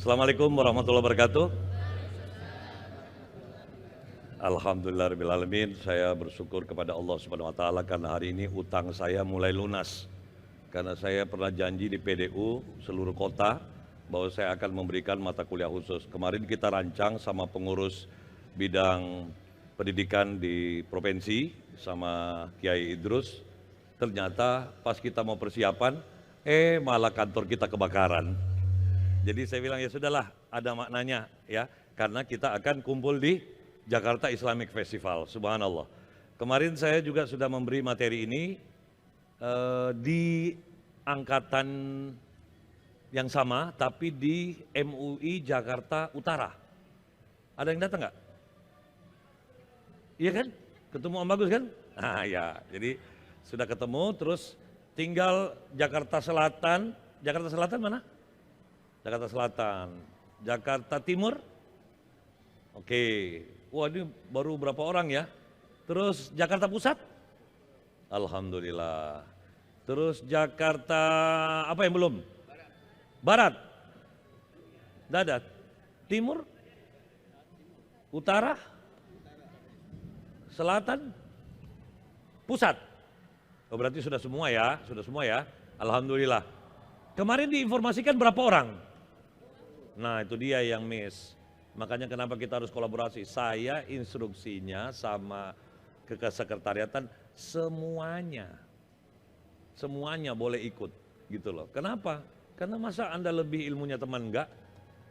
Assalamualaikum warahmatullahi wabarakatuh. Alhamdulillahirrahmanirrahim. Saya bersyukur kepada Allah Subhanahu wa Ta'ala karena hari ini utang saya mulai lunas. Karena saya pernah janji di PDU seluruh kota bahwa saya akan memberikan mata kuliah khusus. Kemarin kita rancang sama pengurus bidang pendidikan di provinsi sama Kiai Idrus. Ternyata pas kita mau persiapan, malah kantor kita kebakaran. Jadi saya bilang ya sudahlah, ada maknanya ya, karena kita akan kumpul di Jakarta Islamic Festival, subhanallah. Kemarin saya juga sudah memberi materi ini di angkatan yang sama, tapi di MUI Jakarta Utara. Ada yang datang nggak? Iya kan? Ketemu Om Bagus kan? Nah ya, jadi sudah ketemu, terus tinggal Jakarta Selatan. Jakarta Selatan mana? Jakarta Selatan, Jakarta Timur, oke, wah ini baru berapa orang ya. Terus Jakarta Pusat, alhamdulillah. Terus Jakarta apa yang belum? Barat, Dadat, Timur, Utara, Selatan, Pusat. Oh berarti sudah semua ya, alhamdulillah. Kemarin diinformasikan berapa orang? Nah itu dia yang miss. Makanya kenapa kita harus kolaborasi. Saya instruksinya sama kesekretariatan semuanya boleh ikut gitu loh. Kenapa? Karena masa Anda lebih ilmunya teman enggak?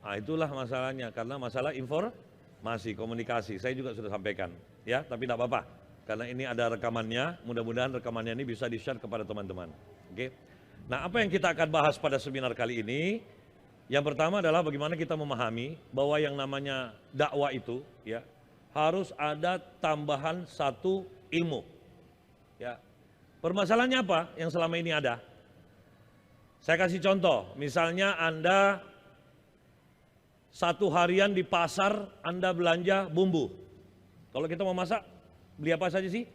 Nah itulah masalahnya, karena masalah informasi, komunikasi. Saya juga sudah sampaikan ya, tapi tidak apa-apa. Karena ini ada rekamannya, mudah-mudahan rekamannya ini bisa di-share kepada teman-teman. Oke. Nah apa yang kita akan bahas pada seminar kali ini? Yang pertama adalah bagaimana kita memahami bahwa yang namanya dakwah itu ya harus ada tambahan satu ilmu. Ya. Permasalahannya apa yang selama ini ada? Saya kasih contoh, misalnya Anda satu harian di pasar Anda belanja bumbu. Kalau kita mau masak, beli apa saja sih?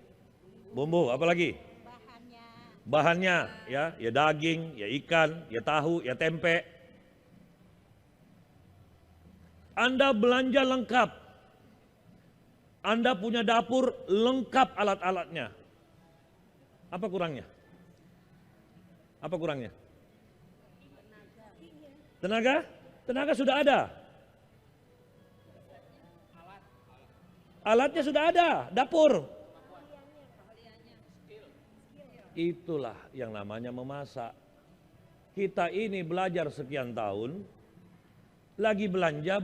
Bumbu, apalagi? Bahannya ya daging, ya ikan, ya tahu, ya tempe. Anda belanja lengkap. Anda punya dapur lengkap alat-alatnya. Apa kurangnya? Apa kurangnya? Tenaga? Tenaga sudah ada. Alatnya sudah ada, dapur. Itulah yang namanya memasak. Kita ini belajar sekian tahun, lagi belanja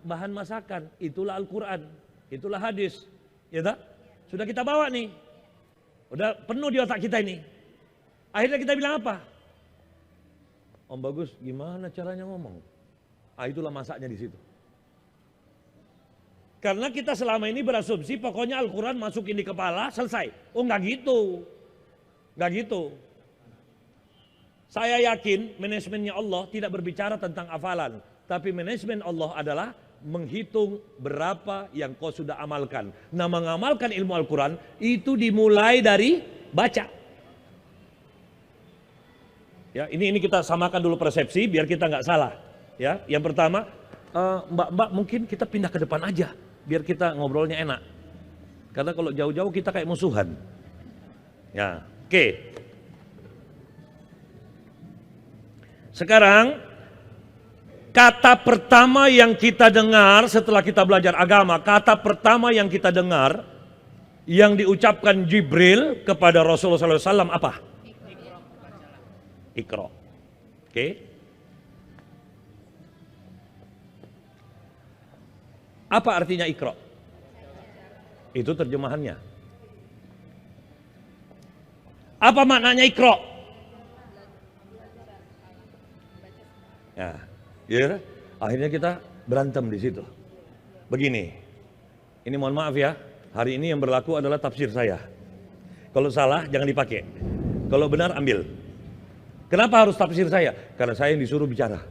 bahan masakan, itulah Al-Quran, itulah hadis, ya tak? Sudah kita bawa nih, udah penuh di otak kita ini. Akhirnya kita bilang apa? Om Bagus, gimana caranya ngomong? Itulah masaknya di situ. Karena kita selama ini berasumsi pokoknya Al-Quran masukin di kepala, selesai. Oh nggak gitu, nggak gitu. Saya yakin manajemennya Allah tidak berbicara tentang hafalan. Tapi manajemen Allah adalah menghitung berapa yang kau sudah amalkan. Nah mengamalkan ilmu Al-Quran itu dimulai dari baca. Ya, ini kita samakan dulu persepsi biar kita nggak salah. Ya, yang pertama, Mbak mungkin kita pindah ke depan aja biar kita ngobrolnya enak. Karena kalau jauh-jauh kita kayak musuhan. Ya, oke. Sekarang kata pertama yang kita dengar setelah kita belajar agama, kata pertama yang kita dengar yang diucapkan Jibril kepada Rasulullah SAW apa? Iqra. Oke. Apa artinya Iqra? Itu terjemahannya. Apa maknanya Iqra? Ya, akhirnya kita berantem di situ. Begini, ini mohon maaf ya, hari ini yang berlaku adalah tafsir saya. Kalau salah jangan dipakai, kalau benar ambil. Kenapa harus tafsir saya? Karena saya yang disuruh bicara.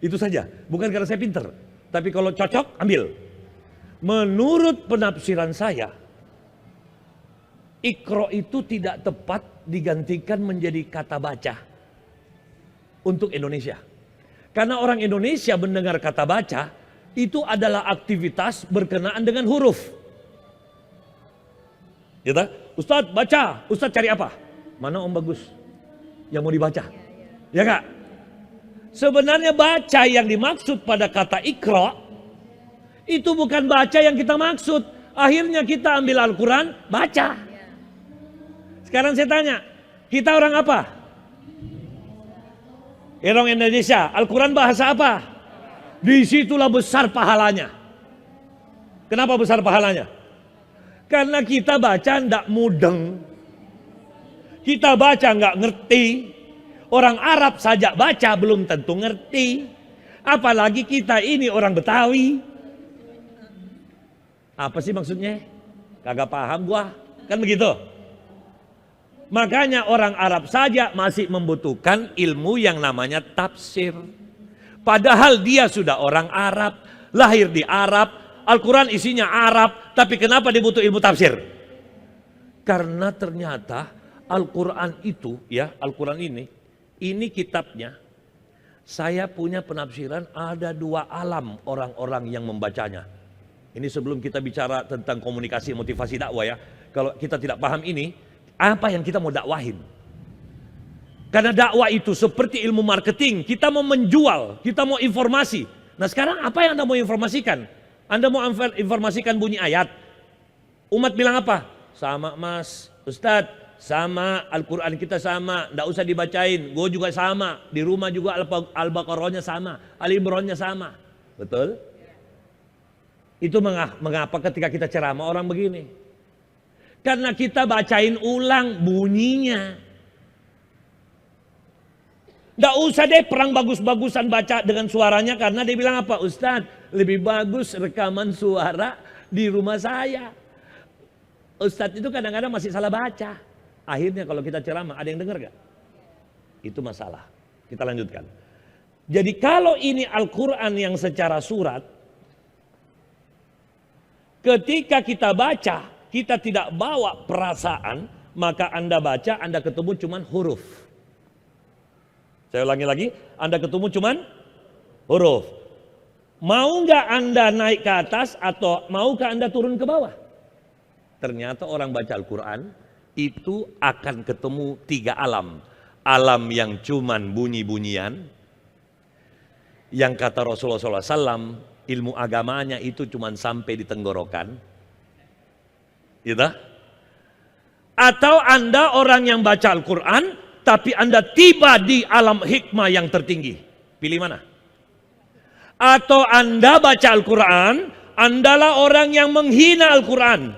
Itu saja, bukan karena saya pinter. Tapi kalau cocok ambil. Menurut penafsiran saya, Iqra itu tidak tepat digantikan menjadi kata baca untuk Indonesia. Karena orang Indonesia mendengar kata baca, itu adalah aktivitas berkenaan dengan huruf. Gitu? Ustadz baca, Ustadz cari apa? Mana Om Bagus yang mau dibaca? Ya Kak? Sebenarnya baca yang dimaksud pada kata ikra, itu bukan baca yang kita maksud. Akhirnya kita ambil Al-Quran, baca. Sekarang saya tanya, kita orang apa? Orang Indonesia. Al-Quran bahasa apa? Disitulah besar pahalanya. Kenapa besar pahalanya? Karena kita baca ndak mudeng. Kita baca nggak ngerti. Orang Arab saja baca belum tentu ngerti. Apalagi kita ini orang Betawi. Apa sih maksudnya? Kagak paham gua. Kan begitu. Makanya orang Arab saja masih membutuhkan ilmu yang namanya tafsir. Padahal dia sudah orang Arab, lahir di Arab, Al-Quran isinya Arab, tapi kenapa dia butuh ilmu tafsir? Karena ternyata Al-Quran itu, ya Al-Quran ini kitabnya, saya punya penafsiran ada 2 alam orang-orang yang membacanya. Ini sebelum kita bicara tentang komunikasi motivasi dakwah ya. Kalau kita tidak paham ini, apa yang kita mau dakwahin? Karena dakwah itu seperti ilmu marketing, kita mau menjual, kita mau informasi. Nah sekarang apa yang Anda mau informasikan? Anda mau informasikan bunyi ayat. Umat bilang apa? Sama Mas, Ustadz, sama Al-Quran kita sama, tidak usah dibacain. Gue juga sama, di rumah juga Al-Baqarahnya sama, Al-Imrannya sama. Betul? Itu mengapa ketika kita ceramah orang begini? Karena kita bacain ulang bunyinya. Nggak usah deh perang bagus-bagusan baca dengan suaranya, karena dia bilang apa? Ustadz, lebih bagus rekaman suara di rumah saya. Ustadz itu kadang-kadang masih salah baca. Akhirnya kalau kita ceramah ada yang dengar gak? Itu masalah. Kita lanjutkan. Jadi kalau ini Al-Quran yang secara surat, ketika kita baca, kita tidak bawa perasaan, maka Anda baca, Anda ketemu cuman huruf. Saya ulangi lagi, Anda ketemu cuman huruf. Mau nggak Anda naik ke atas atau maukah Anda turun ke bawah? Ternyata orang baca Al-Quran itu akan ketemu 3 alam. Alam yang cuman bunyi-bunyian, yang kata Rasulullah SAW, ilmu agamanya itu cuman sampai di tenggorokan. Gitu? Atau Anda orang yang baca Al-Quran, tapi Anda tiba di alam hikmah yang tertinggi. Pilih mana? Atau Anda baca Al-Quran, Andalah orang yang menghina Al-Quran.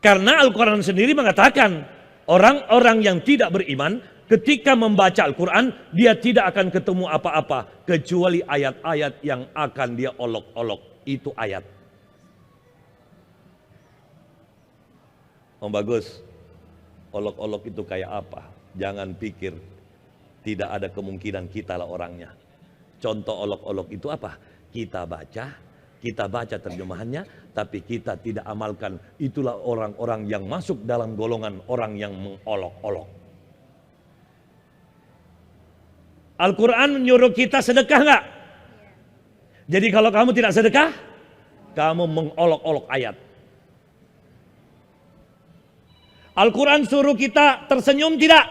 Karena Al-Quran sendiri mengatakan, orang-orang yang tidak beriman, ketika membaca Al-Quran, dia tidak akan ketemu apa-apa, kecuali ayat-ayat yang akan dia olok-olok. Itu ayat. Om Bagus, olok-olok itu kayak apa? Jangan pikir tidak ada kemungkinan kita lah orangnya. Contoh olok-olok itu apa? Kita baca terjemahannya, tapi kita tidak amalkan. Itulah orang-orang yang masuk dalam golongan orang yang mengolok-olok. Al-Quran menyuruh kita sedekah enggak? Jadi kalau kamu tidak sedekah, kamu mengolok-olok ayat. Al-Quran suruh kita tersenyum tidak?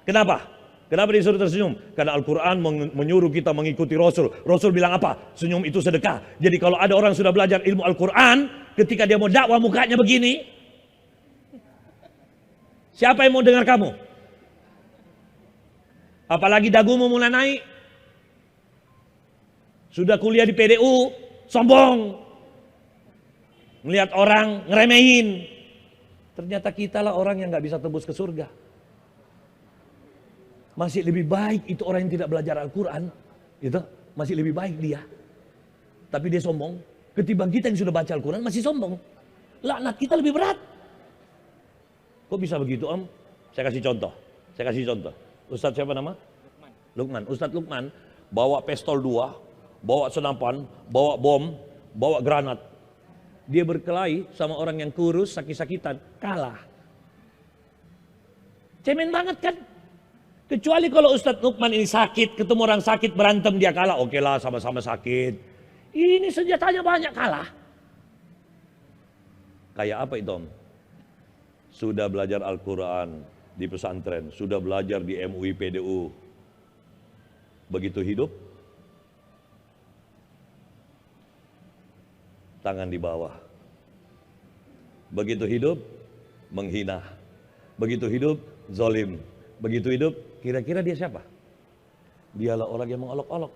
Kenapa? Kenapa disuruh tersenyum? Karena Al-Quran menyuruh kita mengikuti Rasul. Rasul bilang apa? Senyum itu sedekah. Jadi kalau ada orang sudah belajar ilmu Al-Quran, ketika dia mau dakwah mukanya begini, siapa yang mau dengar kamu? Apalagi dagumu mulai naik. Sudah kuliah di PDU, sombong. Melihat orang, ngeremehin. Ternyata kitalah orang yang gak bisa tembus ke surga. Masih lebih baik itu orang yang tidak belajar Al-Quran. Gitu, masih lebih baik dia. Tapi dia sombong. Ketimbang kita yang sudah baca Al-Quran masih sombong. Laknat kita lebih berat. Kok bisa begitu Om? Saya kasih contoh. Ustadz siapa nama? Lukman. Ustadz Lukman bawa pistol 2, bawa senapan, bawa bom, bawa granat. Dia berkelahi sama orang yang kurus, sakit-sakitan, kalah. Cemen banget kan? Kecuali kalau Ustadz Lukman ini sakit, ketemu orang sakit berantem dia kalah, oke lah sama-sama sakit. Ini senjatanya banyak kalah. Kayak apa itu Om? Sudah belajar Al-Quran di pesantren, sudah belajar di MUI PDU. Begitu hidup, tangan di bawah. Begitu hidup, menghina. Begitu hidup, zalim. Begitu hidup, kira-kira dia siapa? Dialah orang yang mengolok-olok.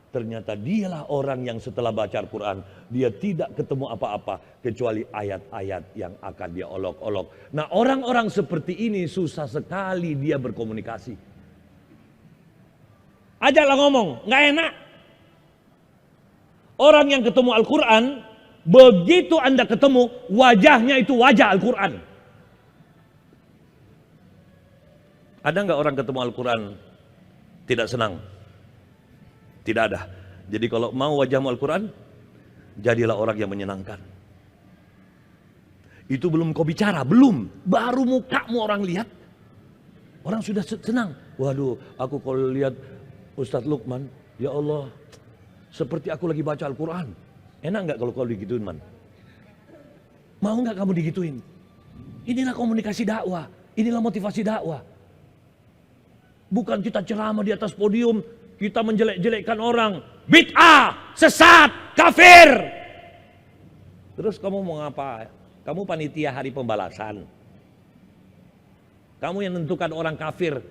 Ternyata dialah orang yang setelah baca Al-Quran, dia tidak ketemu apa-apa kecuali ayat-ayat yang akan dia olok-olok. Nah, orang-orang seperti ini susah sekali dia berkomunikasi. Ajaklah ngomong, nggak enak. Orang yang ketemu Al-Quran, begitu Anda ketemu, wajahnya itu wajah Al-Quran. Ada nggak orang ketemu Al-Quran tidak senang? Tidak ada. Jadi kalau mau wajahmu Al-Quran, jadilah orang yang menyenangkan. Itu belum kau bicara, belum. Baru mukamu orang lihat, orang sudah senang. Waduh, aku kalau lihat Ustadz Lukman, ya Allah, seperti aku lagi baca Al-Quran. Enak nggak kalau kau digituin, man? Mau nggak kamu digituin? Inilah komunikasi dakwah, inilah motivasi dakwah. Bukan kita ceramah di atas podium, kita menjelek-jelekkan orang. Bid'ah, sesat, kafir. Terus kamu mau ngapa? Kamu panitia hari pembalasan. Kamu yang menentukan orang kafir,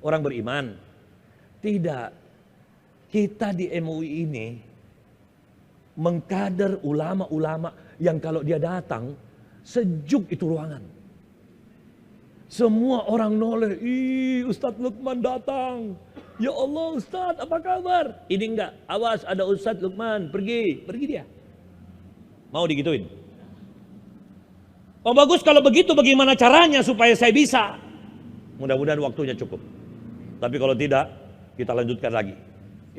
orang beriman. Tidak. Kita di MUI ini mengkader ulama-ulama yang kalau dia datang, sejuk itu ruangan. Semua orang noleh, ih Ustadz Lukman datang. Ya Allah Ustadz, apa kabar? Ini enggak, awas ada Ustadz Lukman, pergi dia. Mau digituin? Oh bagus kalau begitu, bagaimana caranya supaya saya bisa? Mudah-mudahan waktunya cukup. Tapi kalau tidak, kita lanjutkan lagi.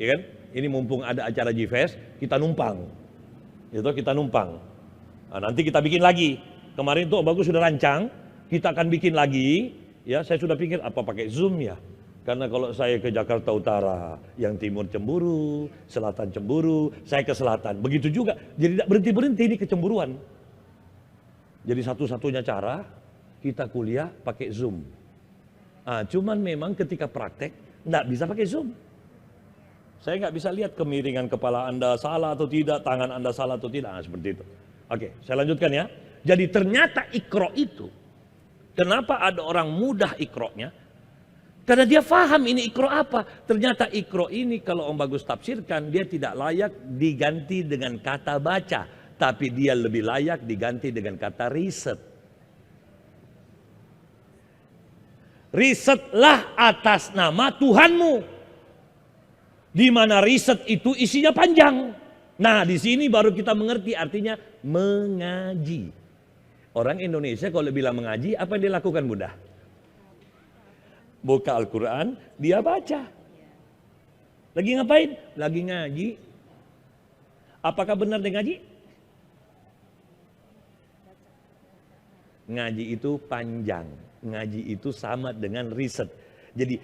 Ya kan? Ini mumpung ada acara G-Fest, kita numpang. Itu kita numpang. Nah, nanti kita bikin lagi. Kemarin tuh bagus sudah rancang, kita akan bikin lagi. Ya, saya sudah pikir apa pakai Zoom ya? Karena kalau saya ke Jakarta Utara, yang timur cemburu, selatan cemburu, saya ke selatan. Begitu juga. Jadi tidak berhenti-berhenti ini kecemburuan. Jadi satu-satunya cara kita kuliah pakai Zoom. Nah, cuman memang ketika praktek nggak bisa pakai Zoom. Saya nggak bisa lihat kemiringan kepala Anda salah atau tidak, tangan Anda salah atau tidak. Nah, seperti itu. Oke, saya lanjutkan ya. Jadi ternyata Iqra itu, kenapa ada orang mudah Iqra-nya? Karena dia paham ini Iqra apa. Ternyata Iqra ini kalau Om Bagus tafsirkan, dia tidak layak diganti dengan kata baca. Tapi dia lebih layak diganti dengan kata riset. Risetlah atas nama Tuhanmu. Di mana riset itu isinya panjang. Nah, di sini baru kita mengerti artinya mengaji. Orang Indonesia kalau bilang mengaji, apa yang dia lakukan mudah? Buka Al-Quran, dia baca. Lagi ngapain? Lagi ngaji. Apakah benar dia ngaji? Ngaji itu panjang. Ngaji itu sama dengan riset. Jadi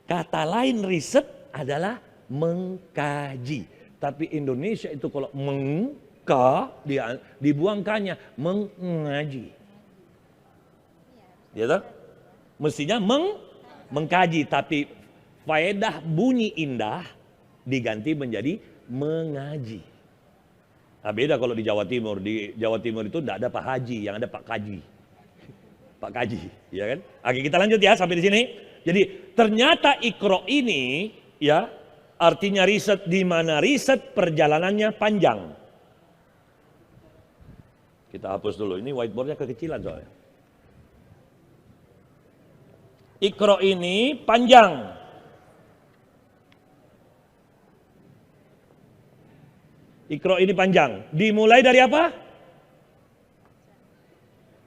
kata lain riset adalah mengkaji. Tapi Indonesia itu kalau dia dibuangkannya mengaji. Ya tak? Mestinya mengkaji, tapi faedah bunyi indah diganti menjadi mengaji. Nah, beda kalau di Jawa Timur. Di Jawa Timur itu tidak ada Pak Haji, yang ada Pak Kaji. Pak Kaji, ya kan? Oke, kita lanjut ya sampai di sini. Jadi ternyata Iqra ini ya artinya riset, di mana riset perjalanannya panjang. Kita hapus dulu, ini whiteboardnya kekecilan soalnya. Iqra ini panjang. Iqra ini panjang. Dimulai dari apa?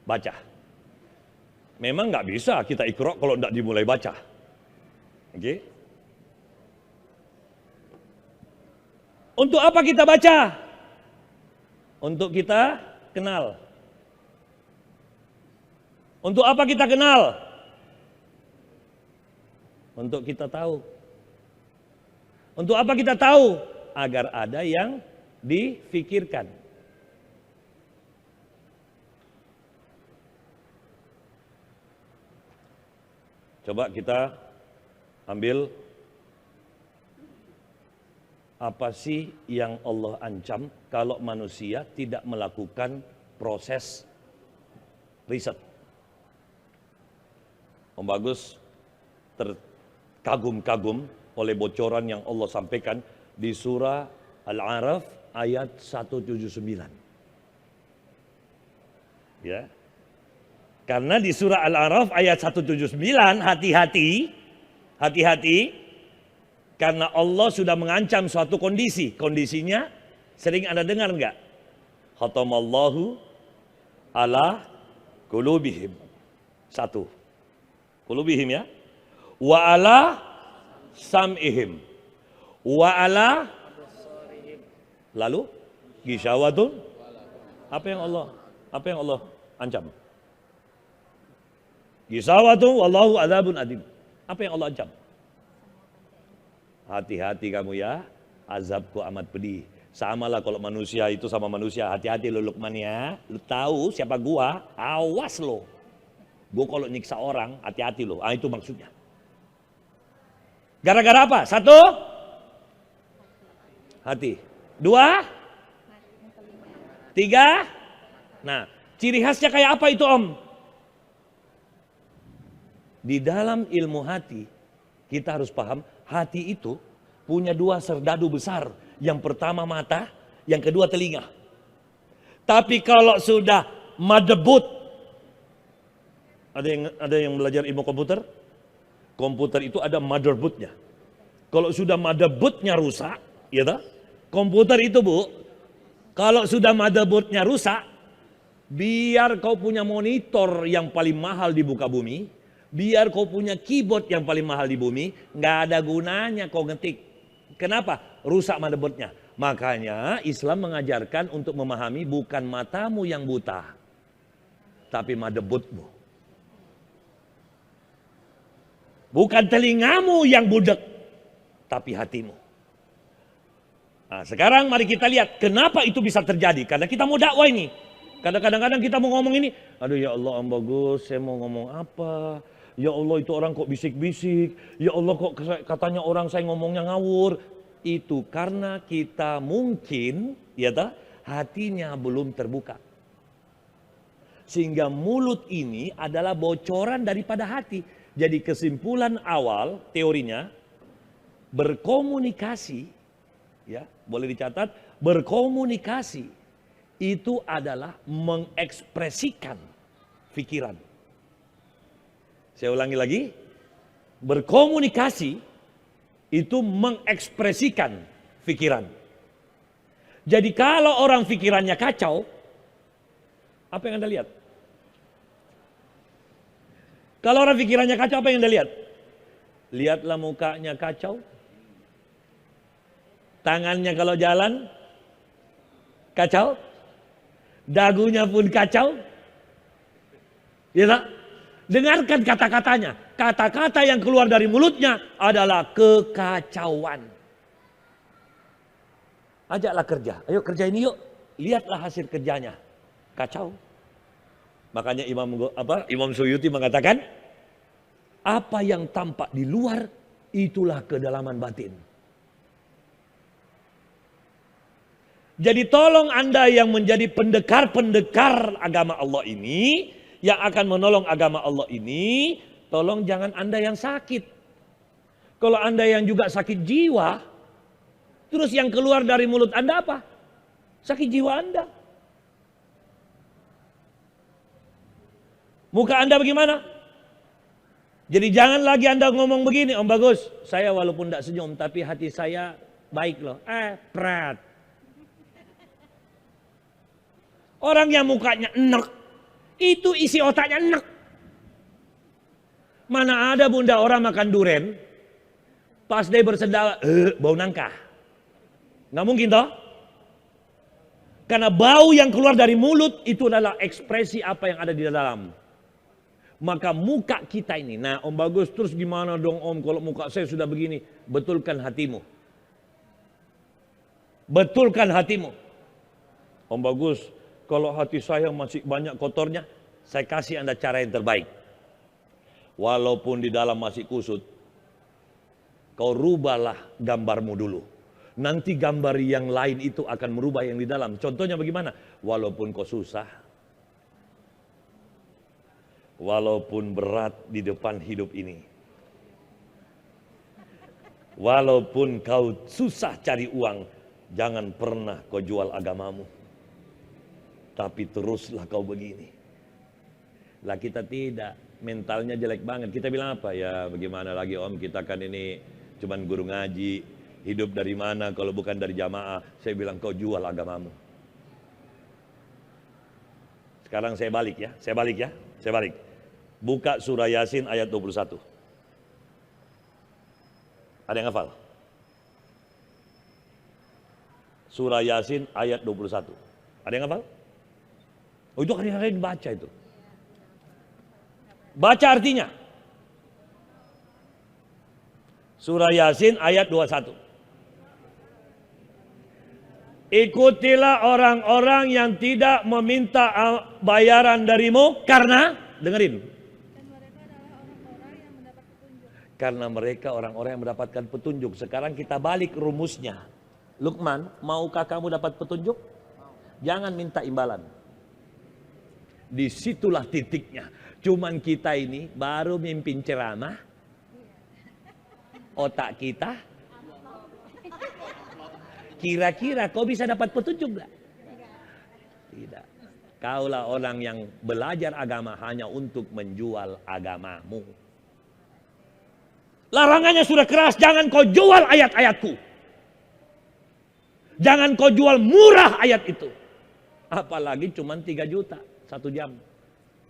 Baca. Memang nggak bisa kita Iqra kalau tidak dimulai baca. Oke? Untuk apa kita baca? Untuk kita kenal. Untuk apa kita kenal? Untuk kita tahu. Untuk apa kita tahu? Agar ada yang difikirkan. Coba kita ambil apa sih yang Allah ancam kalau manusia tidak melakukan proses riset. Om Bagus terkagum-kagum oleh bocoran yang Allah sampaikan di surah Al-A'raf ayat 179. Ya. Karena di surah Al-A'raf ayat 179 hati-hati karena Allah sudah mengancam suatu kondisi. Kondisinya sering Anda dengar enggak? Khatamallahu ala qulubihim. Satu. Qulubihim ya. Wa ala sam'ihim. Wa ala lalu gisawatun. Apa yang Allah ancam? Gisawatun wallahu adzabun adim. Apa yang Allah ancam? Hati-hati kamu ya, azabku amat pedih. Samalah kalau manusia itu sama manusia, hati-hati lo Lukman ya. Lo tahu siapa gua, awas lo. Gua kalau nyiksa orang, hati-hati lo. Ah, itu maksudnya. Gara-gara apa? Satu, hati. Dua, tiga. Nah, ciri khasnya kayak apa itu Om? Di dalam ilmu hati, kita harus paham, hati itu punya dua serdadu besar. Yang pertama mata, yang kedua telinga. Tapi kalau sudah madebut, ada yang belajar ilmu komputer? Komputer itu ada motherboardnya. Kalau sudah motherboardnya rusak, ya toh? Komputer itu Bu, kalau sudah motherboardnya rusak, biar kau punya monitor yang paling mahal di muka bumi, biar kau punya keyboard yang paling mahal di bumi, nggak ada gunanya kau ngetik. Kenapa? Rusak motherboardnya. Makanya Islam mengajarkan untuk memahami bukan matamu yang buta, tapi motherboardmu. Bukan telingamu yang budek, tapi hatimu. Nah, sekarang mari kita lihat kenapa itu bisa terjadi. Karena kita mau dakwah ini. Kadang-kadang kita mau ngomong ini, aduh ya Allah Om Bagus, saya mau ngomong apa? Ya Allah itu orang kok bisik-bisik. Ya Allah kok katanya orang saya ngomongnya ngawur. Itu karena kita mungkin ya ta, hatinya belum terbuka. Sehingga mulut ini adalah bocoran daripada hati. Jadi kesimpulan awal teorinya berkomunikasi ya, boleh dicatat, berkomunikasi itu adalah mengekspresikan pikiran. Saya ulangi lagi, berkomunikasi itu mengekspresikan pikiran. Jadi kalau orang pikirannya kacau, apa yang Anda lihat? Kalau orang pikirannya kacau, apa yang Anda lihat? Lihatlah mukanya kacau. Tangannya kalau jalan, kacau. Dagunya pun kacau. Ya tak? Dengarkan kata-katanya. Kata-kata yang keluar dari mulutnya adalah kekacauan. Ajaklah kerja. Ayo kerja ini yuk. Lihatlah hasil kerjanya. Kacau. Makanya Imam Suyuti mengatakan, apa yang tampak di luar itulah kedalaman batin. Jadi tolong Anda yang menjadi pendekar-pendekar agama Allah ini, yang akan menolong agama Allah ini, tolong jangan Anda yang sakit. Kalau Anda yang juga sakit jiwa, terus yang keluar dari mulut Anda apa? Sakit jiwa Anda. Muka Anda bagaimana? Jadi jangan lagi Anda ngomong begini, Om Bagus, saya walaupun tidak senyum, tapi hati saya baik loh. Prat. Orang yang mukanya enek, itu isi otaknya enek. Mana ada bunda orang makan duren, pas dia bersendawa, bau nangka. Nggak mungkin toh? Karena bau yang keluar dari mulut itu adalah ekspresi apa yang ada di dalam. Maka muka kita ini, nah Om Bagus terus gimana dong Om kalau muka saya sudah begini? Betulkan hatimu. Betulkan hatimu. Om Bagus, kalau hati saya masih banyak kotornya, saya kasih Anda cara yang terbaik. Walaupun di dalam masih kusut, kau rubahlah gambarmu dulu. Nanti gambar yang lain itu akan merubah yang di dalam. Contohnya bagaimana? Walaupun kau susah, walaupun berat di depan hidup ini, walaupun kau susah cari uang, jangan pernah kau jual agamamu. Tapi teruslah kau begini. Lah kita tidak, mentalnya jelek banget. Kita bilang apa? Ya bagaimana lagi Om, kita kan ini cuman guru ngaji. Hidup dari mana kalau bukan dari jamaah? Saya bilang kau jual agamamu. Sekarang saya balik ya. Saya balik. Buka surah Yasin ayat 21. Ada yang hafal? Surah Yasin ayat 21. Ada yang hafal? Oh itu hari-hari dibaca itu. Baca artinya. Surah Yasin ayat 21. Ikutilah orang-orang yang tidak meminta bayaran darimu karena, dengerin. Karena mereka orang-orang yang mendapatkan petunjuk. Sekarang kita balik rumusnya. Luqman, maukah kamu dapat petunjuk? Jangan minta imbalan. Disitulah titiknya. Cuman kita ini baru mimpin ceramah. Otak kita. Kira-kira kau bisa dapat petunjuk gak? Tidak. Kaulah orang yang belajar agama hanya untuk menjual agamamu. Larangannya sudah keras, jangan kau jual ayat-ayatku. Jangan kau jual murah ayat itu. Apalagi cuma 3 juta 1 jam.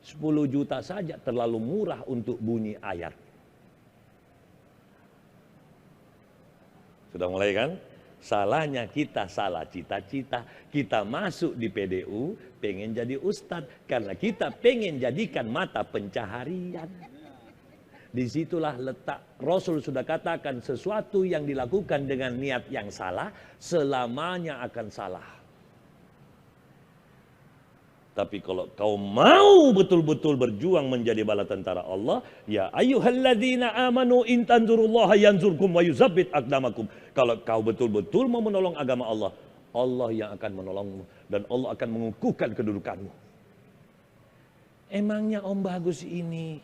10 juta saja terlalu murah untuk bunyi ayat. Sudah mulai kan? Salahnya kita salah cita-cita. Kita masuk di PDU pengen jadi ustadz. Karena kita pengen jadikan mata pencaharian. Disitulah letak. Rasul sudah katakan sesuatu yang dilakukan dengan niat yang salah selamanya akan salah. Tapi kalau kau mau betul-betul berjuang menjadi bala tentara Allah, ya ayyuhalladzina amanu in tanzurullaha yanzurkum wa yuzabbit aqdamakum. Kalau kau betul-betul mau menolong agama Allah, Allah yang akan menolongmu dan Allah akan mengukuhkan kedudukanmu. Emangnya Om Bagus ini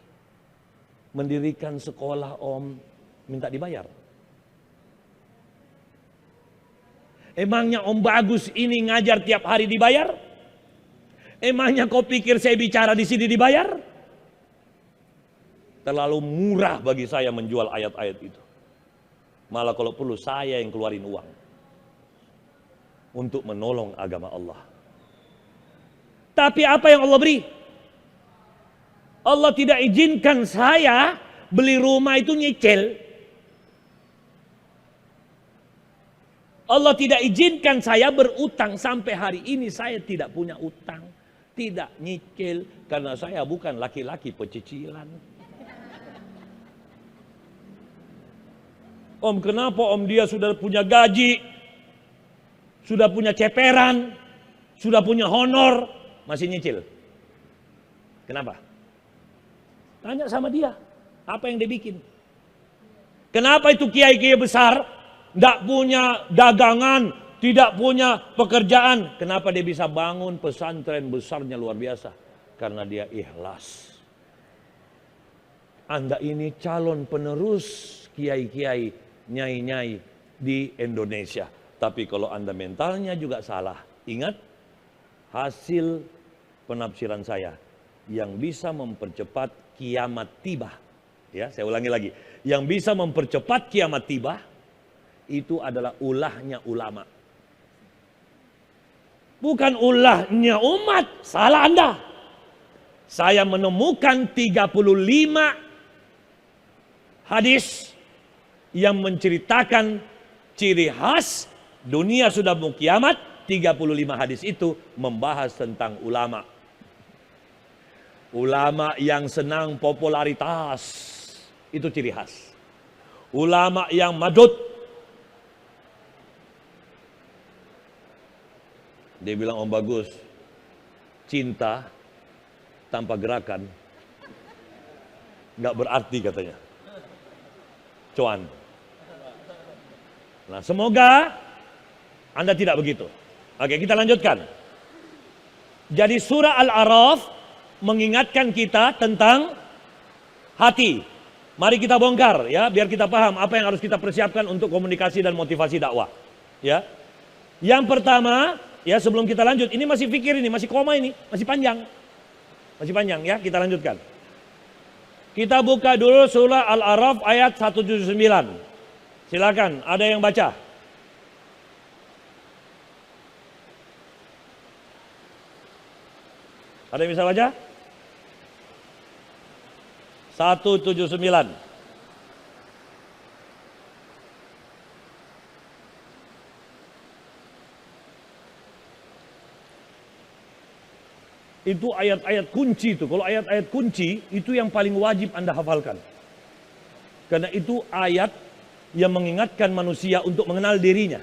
mendirikan sekolah Om minta dibayar? Emangnya Om Bagus ini ngajar tiap hari dibayar? Emangnya kau pikir saya bicara di sini dibayar? Terlalu murah bagi saya menjual ayat-ayat itu. Malah kalau perlu saya yang keluarin uang untuk menolong agama Allah. Tapi apa yang Allah beri? Allah tidak izinkan saya beli rumah itu nyicil. Allah tidak izinkan saya berutang. Sampai hari ini saya tidak punya utang. Tidak nyicil, karena saya bukan laki-laki pecicilan. Om, kenapa Om dia sudah punya gaji, sudah punya ceperan, sudah punya honor, masih nyicil? Kenapa? Tanya sama dia, apa yang dia bikin? Kenapa itu kiai-kiai besar, tidak punya dagangan, tidak punya pekerjaan? Kenapa dia bisa bangun pesantren besarnya luar biasa? Karena dia ikhlas. Anda ini calon penerus kiai-kiai, nyai-nyai di Indonesia. Tapi kalau Anda mentalnya juga salah, ingat hasil penafsiran saya yang bisa mempercepat kiamat tiba. Ya, saya ulangi lagi. Yang bisa mempercepat kiamat tiba itu adalah ulahnya ulama. Bukan ulahnya umat, salah Anda. Saya menemukan 35 hadis yang menceritakan ciri khas dunia sudah mau kiamat. 35 hadis itu membahas tentang ulama. Ulama yang senang popularitas, itu ciri khas. Ulama yang madut, dia bilang Om Bagus, cinta tanpa gerakan nggak berarti katanya. Cuan. Nah, semoga Anda tidak begitu. Oke, kita lanjutkan. Jadi surah Al-A'raf mengingatkan kita tentang hati. Mari kita bongkar ya, biar kita paham apa yang harus kita persiapkan untuk komunikasi dan motivasi dakwah. Ya. Yang pertama, ya sebelum kita lanjut, ini masih fikir ini, masih koma ini, masih panjang. Masih panjang ya, kita lanjutkan. Kita buka dulu surah Al-A'raf ayat 179. Silakan, ada yang baca? Ada yang bisa baca? 179. Itu ayat-ayat kunci itu. Kalau ayat-ayat kunci, itu yang paling wajib Anda hafalkan. Karena itu ayat yang mengingatkan manusia untuk mengenal dirinya.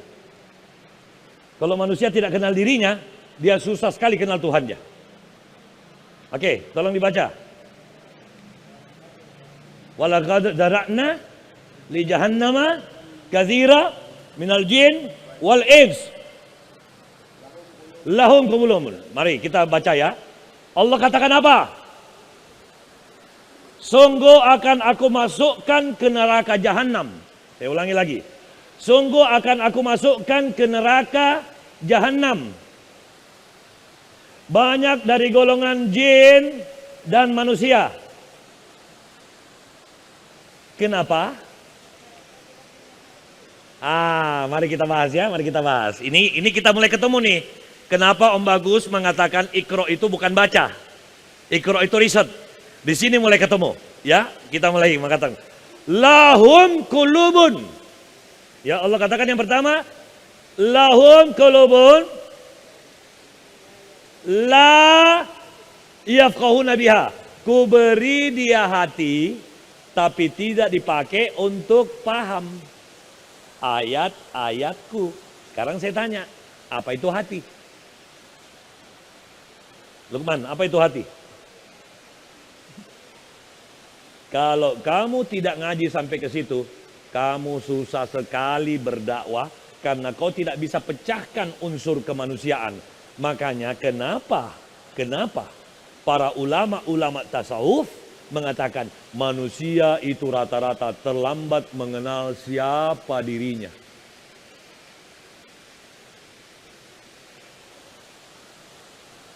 Kalau manusia tidak kenal dirinya, dia susah sekali kenal Tuhannya. Oke, tolong dibaca. Walaqad dara'na li jahannama katsira minal jin wal ins lahum qulubun. Mari kita baca ya. Allah katakan apa? Sungguh akan aku masukkan ke neraka jahanam. Saya ulangi lagi. Sungguh akan aku masukkan ke neraka jahanam banyak dari golongan jin dan manusia. Kenapa? Mari kita bahas ya, mari kita bahas. Ini kita mulai ketemu nih. Kenapa Om Bagus mengatakan Iqra itu bukan baca? Iqra itu riset. Di sini mulai ketemu, ya. Kita mulai mengatakan lahum qulubun. Ya, Allah katakan yang pertama, lahum qulubun la yafqahuna biha. Ku beri dia hati tapi tidak dipakai untuk paham ayat-ayatku. Sekarang saya tanya, apa itu hati? Lukman, apa itu hati? Kalau kamu tidak ngaji sampai ke situ, kamu susah sekali berdakwah karena kau tidak bisa pecahkan unsur kemanusiaan. Makanya kenapa para ulama-ulama tasawuf mengatakan manusia itu rata-rata terlambat mengenal siapa dirinya.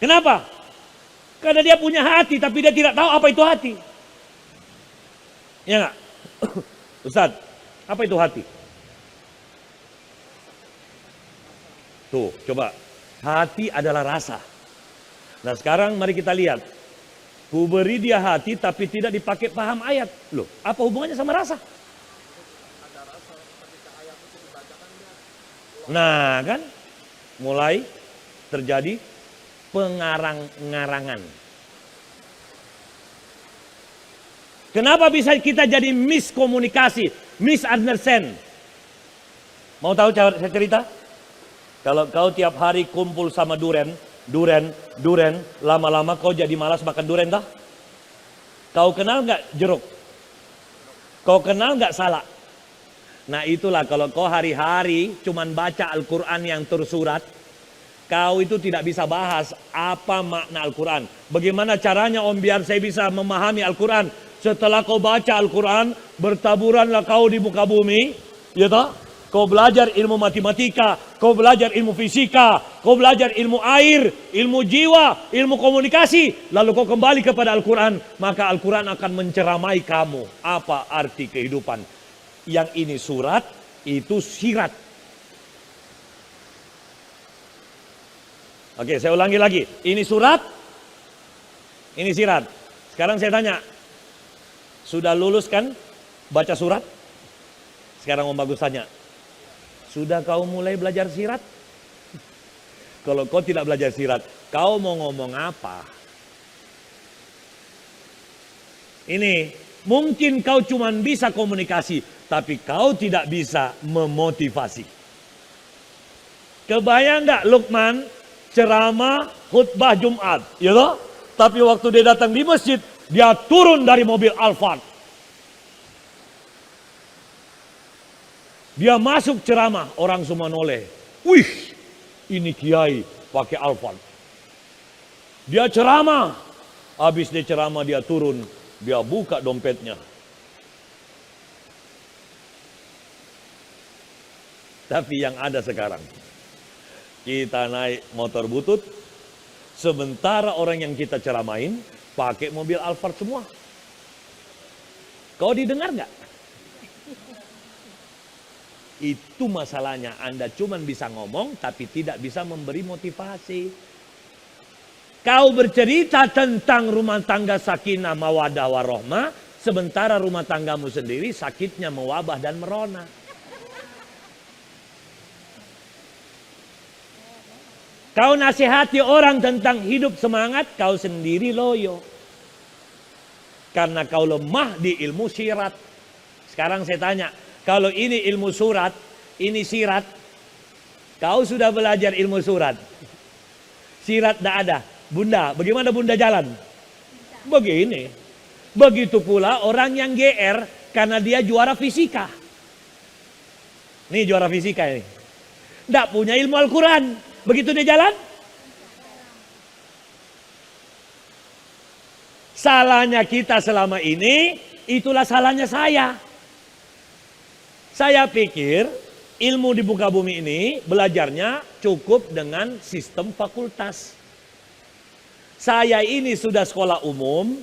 Kenapa? Karena dia punya hati tapi dia tidak tahu apa itu hati. Ya enggak? Ustaz, apa itu hati? Tuh, coba. Hati adalah rasa. Nah sekarang mari kita lihat. Ku beri dia hati tapi tidak dipakai paham ayat. Loh, apa hubungannya sama rasa? Nah kan, mulai terjadi pengarang-ngarangan. Kenapa bisa kita jadi miskomunikasi, misunderstand? Mau tahu saya cerita? Kalau kau tiap hari kumpul sama duren, lama-lama kau jadi malas makan duren dah. Kau kenal nggak jeruk? Kau kenal nggak salak? Nah itulah kalau kau hari-hari cuman baca Al-Quran yang tersurat, kau itu tidak bisa bahas apa makna Al-Quran. Bagaimana caranya Om biar saya bisa memahami Al-Quran? Setelah kau baca Al-Quran, bertaburanlah kau di muka bumi, ya toh? Kau belajar ilmu matematika, kau belajar ilmu fisika, kau belajar ilmu air, ilmu jiwa, ilmu komunikasi. Lalu kau kembali kepada Al-Quran, maka Al-Quran akan menceramai kamu. Apa arti kehidupan? Yang ini surat, itu sirat. Oke, saya ulangi lagi. Ini surat, ini sirat. Sekarang saya tanya, sudah lulus kan baca surat? Sekarang Om Bagus tanya, sudah kau mulai belajar sirat? Kalau kau tidak belajar sirat, kau mau ngomong apa? Ini, mungkin kau cuma bisa komunikasi, tapi kau tidak bisa memotivasi. Kebayang nggak Lukman ceramah khutbah Jumat, ya toh? Tapi waktu dia datang di masjid, dia turun dari mobil Alphard. Dia masuk ceramah, orang semua noleh. Wih, ini kiai pakai Alphard. Dia ceramah, habis dia ceramah dia turun, dia buka dompetnya. Tapi yang ada sekarang, kita naik motor butut, sementara orang yang kita ceramain pakai mobil Alphard semua. Kau didengar nggak? Itu masalahnya, Anda cuma bisa ngomong tapi tidak bisa memberi motivasi. Kau bercerita tentang rumah tangga sakinah mawadah warohmah, sementara rumah tanggamu sendiri sakitnya mewabah dan merona. Kau nasihati orang tentang hidup semangat, kau sendiri loyo. Karena kau lemah di ilmu syirat. Sekarang saya tanya, kalau ini ilmu surat, ini sirat. Kau sudah belajar ilmu surat. Sirat tidak ada. Bunda, bagaimana bunda jalan? Begini. Begitu pula orang yang GR karena dia juara fisika. Nih juara fisika ini. Tidak punya ilmu Al-Quran. Begitu dia jalan. Salahnya kita selama ini, itulah salahnya saya. Saya pikir ilmu di muka bumi ini belajarnya cukup dengan sistem fakultas. Saya ini sudah sekolah umum,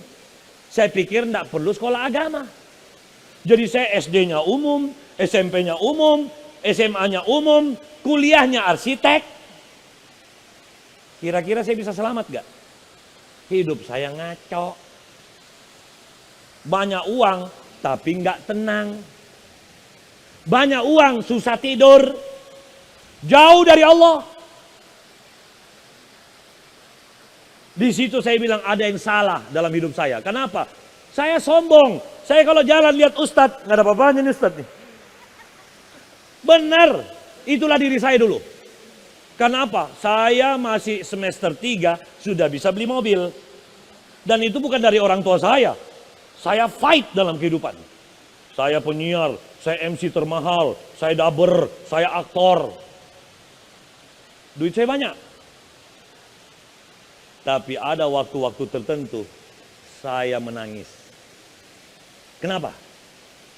saya pikir tidak perlu sekolah agama. Jadi saya SD-nya umum, SMP-nya umum, SMA-nya umum, kuliahnya arsitek. Kira-kira saya bisa selamat gak? Hidup saya ngaco. Banyak uang tapi nggak tenang. Banyak uang susah tidur. Jauh dari Allah. Di situ saya bilang ada yang salah dalam hidup saya. Kenapa? Saya sombong. Saya kalau jalan lihat ustadz, nggak ada apa-apanya nih ustadz nih. Benar. Itulah diri saya dulu. Kenapa? Saya masih semester 3 sudah bisa beli mobil. Dan itu bukan dari orang tua saya. Saya fight dalam kehidupan. Saya penyiar, saya MC termahal, saya daber, saya aktor. Duit saya banyak. Tapi ada waktu-waktu tertentu saya menangis. Kenapa?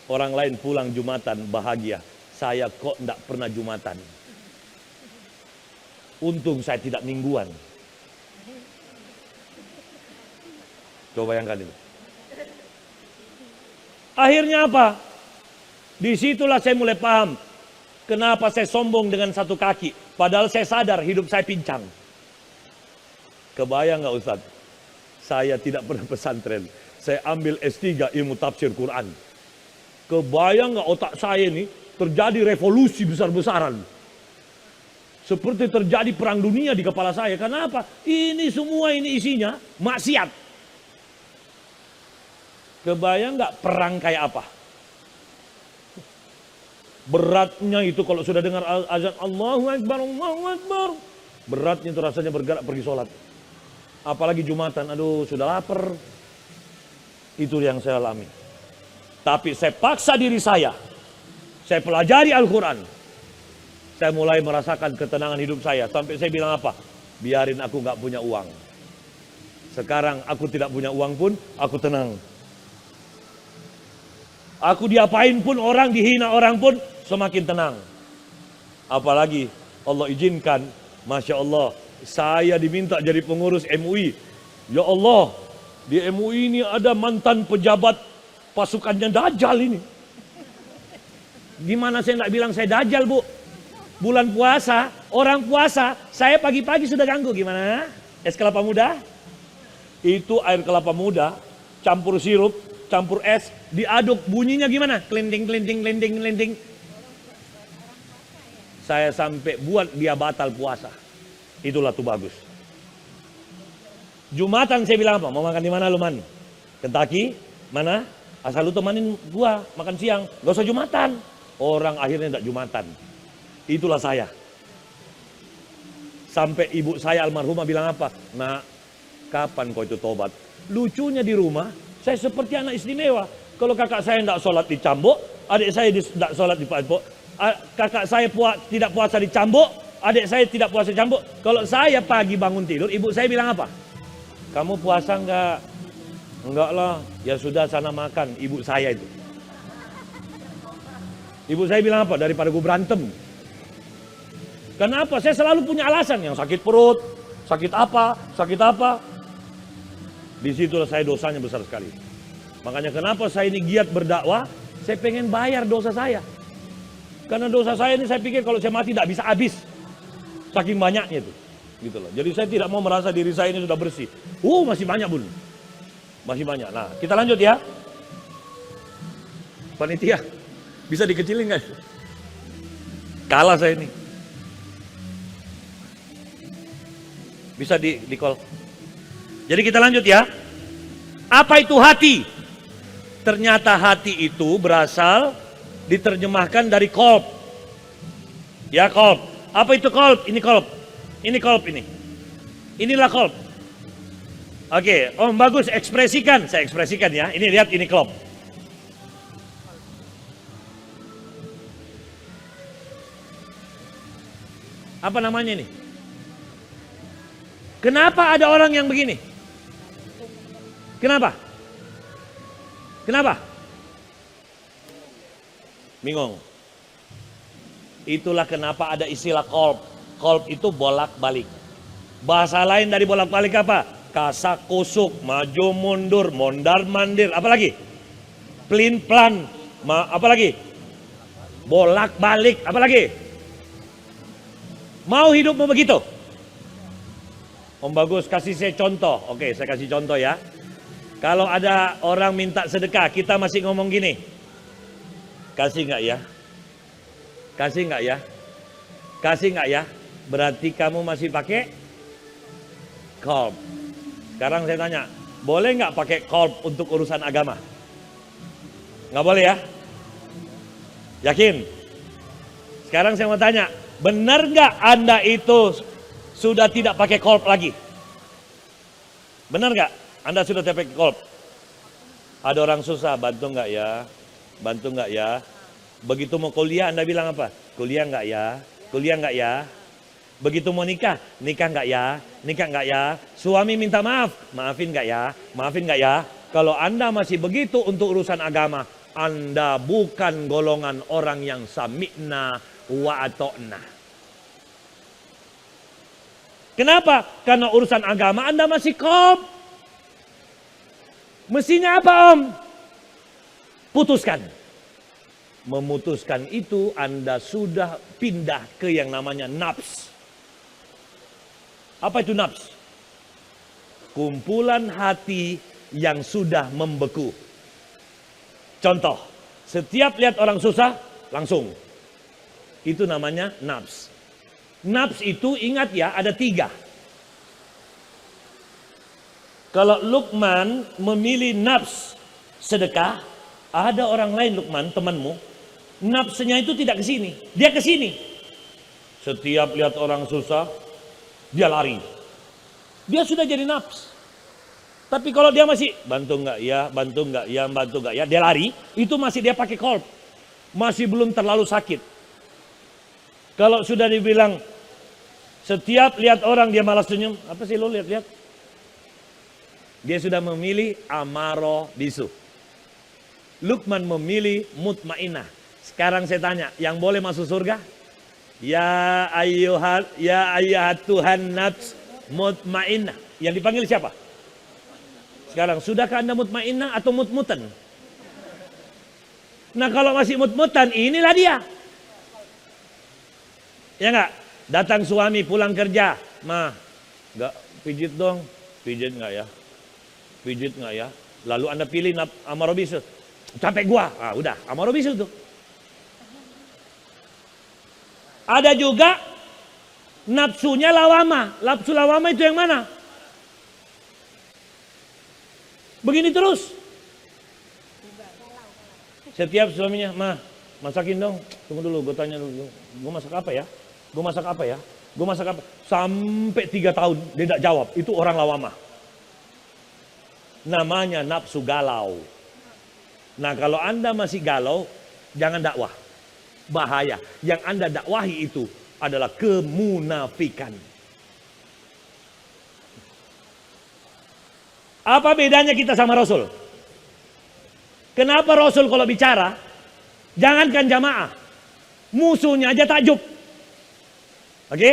Orang lain pulang Jumatan bahagia. Saya kok tidak pernah Jumatan. Untung saya tidak mingguan. Coba bayangkan itu. Akhirnya apa? Disitulah saya mulai paham. Kenapa saya sombong dengan satu kaki. Padahal saya sadar hidup saya pincang. Kebayang gak Ustaz? Saya tidak pernah pesantren. Saya ambil S3 ilmu tafsir Quran. Kebayang gak otak saya ini terjadi revolusi besar-besaran. Seperti terjadi perang dunia di kepala saya. Kenapa? Ini semua ini isinya maksiat. Kebayang nggak perang kayak apa? Beratnya itu kalau sudah dengar azan Allahu Akbar, Allahu Akbar. Beratnya itu rasanya bergerak pergi sholat. Apalagi Jumatan, aduh sudah lapar. Itu yang saya alami. Tapi saya paksa diri saya. Saya pelajari Al-Quran. Saya mulai merasakan ketenangan hidup saya. Sampai saya bilang apa? Biarin aku nggak punya uang. Sekarang aku tidak punya uang pun, aku tenang. Aku diapain pun orang, dihina orang pun semakin tenang. Apalagi Allah izinkan, Masya Allah, saya diminta jadi pengurus MUI. Ya Allah, di MUI ini ada mantan pejabat pasukannya Dajjal ini. Gimana saya nggak bilang saya Dajjal, Bu? Bulan puasa, orang puasa, saya pagi-pagi sudah ganggu. Gimana? Es kelapa muda? Itu air kelapa muda, campur sirup, campur es, diaduk, bunyinya gimana? Kelinting, kelinting, kelinting, kelinting. Saya sampai buat dia batal puasa. Itulah tuh bagus. Jumatan saya bilang apa? Mau makan di mana lu man? Kentucky? Mana? Asal lu temanin gua makan siang, gak usah Jumatan. Orang akhirnya tidak Jumatan. Itulah saya. Sampai ibu saya almarhumah bilang apa? Nah, kapan kau itu tobat? Lucunya di rumah, saya seperti anak istimewa. Kalau kakak saya tidak sholat di Cambuk, adik saya tidak sholat di Cambuk. Kakak saya tidak puasa di Cambuk, adik saya tidak puasa di Cambuk. Kalau saya pagi bangun tidur, ibu saya bilang apa? Kamu puasa enggak? Enggak lah, ya sudah sana makan. Ibu saya itu. Ibu saya bilang apa? Daripada gue berantem. Kenapa? Saya selalu punya alasan. Yang sakit perut, sakit apa. Disitulah saya dosanya besar sekali. Makanya kenapa saya ini giat berdakwah, saya pengen bayar dosa saya. Karena dosa saya ini saya pikir kalau saya mati tidak bisa habis. Saking banyaknya itu. Gitu loh. Jadi saya tidak mau merasa diri saya ini sudah bersih. Masih banyak bun. Masih banyak. Nah, kita lanjut ya. Panitia, bisa dikecilin nggak? Kalah saya ini. Bisa di call. Jadi kita lanjut ya. Apa itu hati? Ternyata hati itu berasal diterjemahkan dari kolb. Ya kolb. Apa itu kolb? Ini kolb. Ini kolb ini. Inilah kolb. Oke, Om bagus ekspresikan. Saya ekspresikan ya. Ini lihat ini kolb. Apa namanya ini? Kenapa ada orang yang begini? Kenapa? Kenapa? Bingung. Itulah kenapa ada istilah kolb. Kolb itu bolak-balik. Bahasa lain dari bolak-balik apa? Kasak kusuk, maju mundur, mondar mandir. Apalagi? Pelin pelan. Apalagi? Bolak-balik. Apalagi? Mau hidupmu begitu? Om Bagus kasih saya contoh. Oke, saya kasih contoh ya. Kalau ada orang minta sedekah, kita masih ngomong gini. Kasih nggak ya? Kasih nggak ya? Kasih nggak ya? Berarti kamu masih pakai kolb. Sekarang saya tanya, boleh nggak pakai kolb untuk urusan agama? Nggak boleh ya? Yakin? Sekarang saya mau tanya, benar nggak Anda itu sudah tidak pakai kolb lagi? Benar nggak? Anda sudah tidak pakai kolb? Ada orang susah, bantu nggak ya? Bantu nggak ya? Begitu mau kuliah Anda bilang apa? Kuliah nggak ya? Kuliah nggak ya? Begitu mau nikah, nikah nggak ya? Nikah nggak ya? Suami minta maaf, maafin nggak ya? Maafin nggak ya? Kalau Anda masih begitu untuk urusan agama, Anda bukan golongan orang yang sami'na wa ato'na. Kenapa? Karena urusan agama Anda masih kolb. Mestinya apa Om? Putuskan. Memutuskan itu Anda sudah pindah ke yang namanya nafs. Apa itu nafs? Kumpulan hati yang sudah membeku. Contoh, setiap lihat orang susah, langsung. Itu namanya nafs. Nafs itu ingat ya ada 3. Kalau Luqman memilih nafs sedekah, ada orang lain Luqman temanmu, nafsunya itu tidak ke sini, dia ke sini. Setiap lihat orang susah, dia lari. Dia sudah jadi nafs. Tapi kalau dia masih bantu nggak ya, bantu nggak ya, bantu nggak ya, dia lari, itu masih dia pakai kolb, masih belum terlalu sakit. Kalau sudah dibilang setiap lihat orang dia malas senyum, apa sih lo lihat-lihat? Dia sudah memilih amaro bisu. Luqman memilih mutmainah. Sekarang saya tanya, yang boleh masuk surga? Ya ayyuhat Tuhan nafs mutmainah. Yang dipanggil siapa? Sekarang sudahkah Anda mutmainah atau mutmutan? Nah kalau masih mutmutan, inilah dia. Ya enggak? Datang suami pulang kerja, mah, enggak pijit dong, pijit enggak ya? Pijit enggak ya? Lalu Anda pilih amaro bisu. Capek gua, udah amaro bisu tuh. Ada juga nafsunya lawama. Nafsu lawama itu yang mana? Begini terus. Setiap suaminya, "Mah, masakin dong." "Tunggu dulu, gue tanya dulu. Gue masak apa ya? Gue masak apa ya? Gue masak apa?" Sampai 3 tahun dia tidak jawab. Itu orang lawamah. Namanya nafsu galau. Nah, kalau Anda masih galau, jangan dakwah. Bahaya. Yang Anda dakwahi itu adalah kemunafikan. Apa bedanya kita sama Rasul? Kenapa Rasul kalau bicara, jangankan jamaah, musuhnya aja takjub. Oke?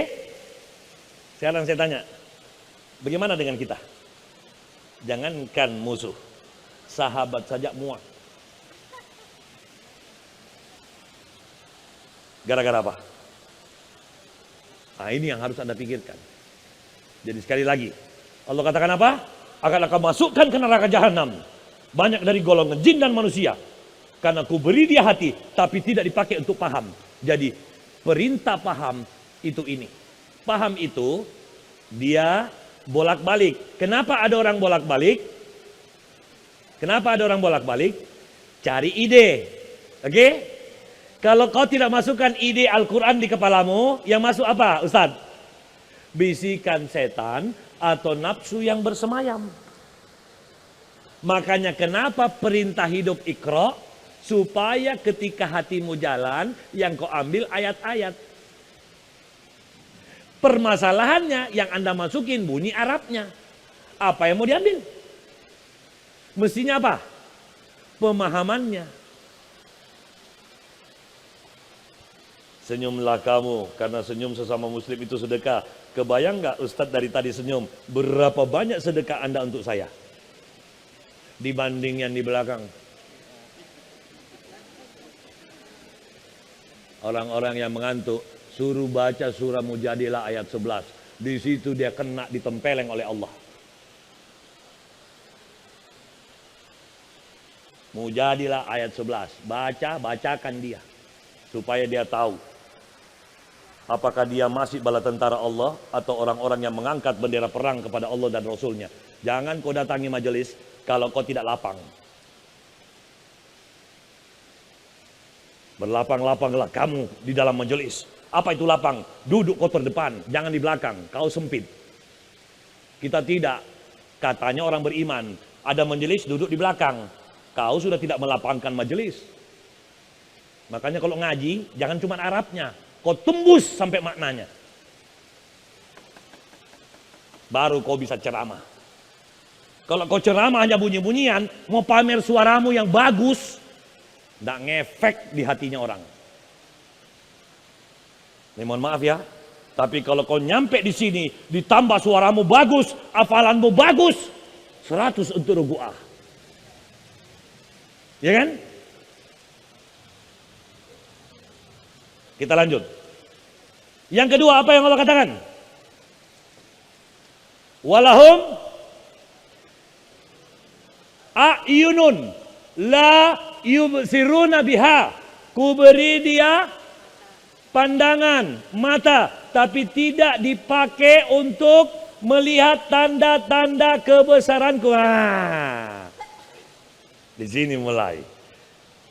Sekarang saya tanya, bagaimana dengan kita? Jangankan musuh, sahabat saja muak. Gara-gara apa? Nah, ini yang harus Anda pikirkan. Jadi sekali lagi, Allah katakan apa? Akan masukkan ke neraka jahanam banyak dari golongan jin dan manusia, karena ku beri dia hati tapi tidak dipakai untuk paham. Jadi perintah paham itu ini. Paham itu dia bolak-balik. Kenapa ada orang bolak-balik? Kenapa ada orang bolak-balik? Cari ide. Oke? Kalau kau tidak masukkan ide Al-Quran di kepalamu, yang masuk apa, Ustaz? Bisikan setan atau nafsu yang bersemayam. Makanya kenapa perintah hidup Iqra? Supaya ketika hatimu jalan, yang kau ambil ayat-ayat. Permasalahannya yang Anda masukin bunyi Arabnya. Apa yang mau diambil? Mestinya apa? Pemahamannya. Senyumlah kamu, karena senyum sesama muslim itu sedekah. Kebayang gak Ustadz dari tadi senyum? Berapa banyak sedekah Anda untuk saya? Dibanding yang di belakang. Orang-orang yang mengantuk, suruh baca surah Mujadilah ayat 11. Di situ dia kena ditempeleng oleh Allah. Mujadilah ayat 11. Bacakan dia. Supaya dia tahu. Apakah dia masih bala tentara Allah atau orang-orang yang mengangkat bendera perang kepada Allah dan Rasulnya. Jangan kau datangi majelis kalau kau tidak lapang. Berlapang-lapanglah kamu di dalam majelis. Apa itu lapang? Duduk kau terdepan, jangan di belakang, kau sempit. Kita tidak. Katanya orang beriman, ada majelis duduk di belakang. Kau sudah tidak melapangkan majelis. Makanya kalau ngaji, jangan cuma Arabnya. Kau tembus sampai maknanya. Baru kau bisa ceramah. Kalau kau ceramah hanya bunyi-bunyian, mau pamer suaramu yang bagus, tidak ngefek di hatinya orang. Ini mohon maaf ya. Tapi kalau kau nyampe di sini, ditambah suaramu bagus, hafalanmu bagus, 100 untuk rugu'ah. Ya kan? Kita lanjut. Yang kedua apa yang Allah katakan? Walahum a'yunun la yubsiruna biha. Ku beri dia pandangan, mata, tapi tidak dipakai untuk melihat tanda-tanda kebesaranku. Di sini mulai.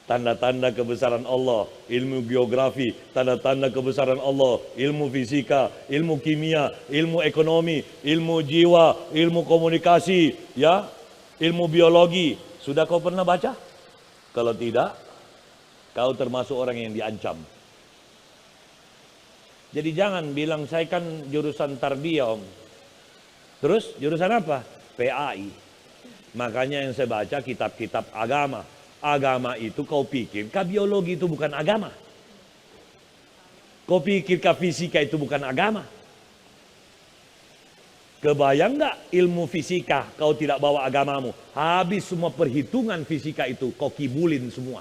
Tanda-tanda kebesaran Allah, ilmu geografi, tanda-tanda kebesaran Allah, ilmu fisika, ilmu kimia, ilmu ekonomi, ilmu jiwa, ilmu komunikasi, ya, ilmu biologi. Sudah kau pernah baca? Kalau tidak, kau termasuk orang yang diancam. Jadi jangan bilang saya kan jurusan tarbiyah om. Terus jurusan apa? PAI. Makanya yang saya baca kitab-kitab agama. Agama itu kau pikirkah biologi itu bukan agama? Kau pikirkah fisika itu bukan agama? Kebayang gak ilmu fisika kau tidak bawa agamamu? Habis semua perhitungan fisika itu kau kibulin semua.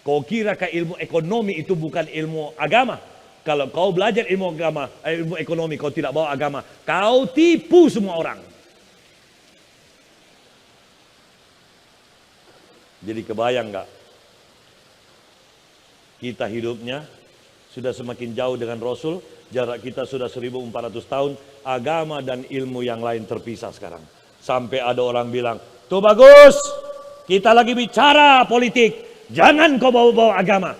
Kau kira ke ilmu ekonomi itu bukan ilmu agama? Kalau kau belajar ilmu agama, ilmu ekonomi kau tidak bawa agama, kau tipu semua orang. Jadi kebayang gak? Kita hidupnya sudah semakin jauh dengan Rasul, jarak kita sudah 1400 tahun, agama dan ilmu yang lain terpisah sekarang. Sampai ada orang bilang, tuh bagus, kita lagi bicara politik, Jangan kau bawa-bawa agama.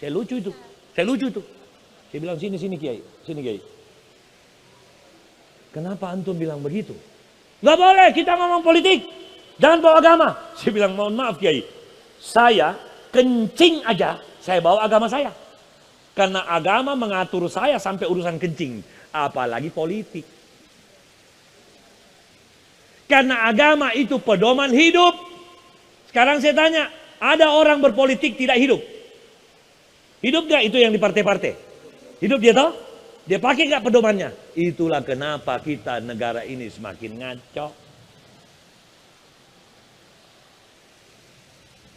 Saya lucu itu. Saya bilang, sini Kiai. Sini Kiai. Kenapa antum bilang begitu? Nggak boleh kita ngomong politik. Jangan bawa agama. Saya bilang, mohon maaf Kiai. Saya kencing aja, saya bawa agama saya. Karena agama mengatur saya sampai urusan kencing. Apalagi politik. Karena agama itu pedoman hidup. Sekarang saya tanya, ada orang berpolitik tidak hidup? Hidup gak itu yang di partai-partai? Hidup dia toh? Dia pakai gak pedomannya? Itulah kenapa kita negara ini semakin ngaco.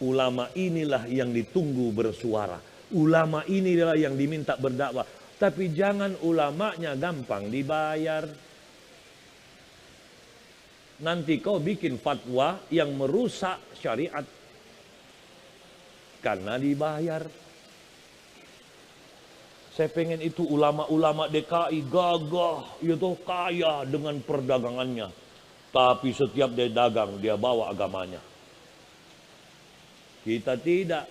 Ulama inilah yang ditunggu bersuara. Ulama inilah yang diminta berdakwah. Tapi jangan ulamanya gampang dibayar. Nanti kau bikin fatwa yang merusak syariat. Karena dibayar. Saya pengen itu ulama-ulama DKI gagah, itu kaya dengan perdagangannya. Tapi setiap dia dagang, dia bawa agamanya. Kita tidak.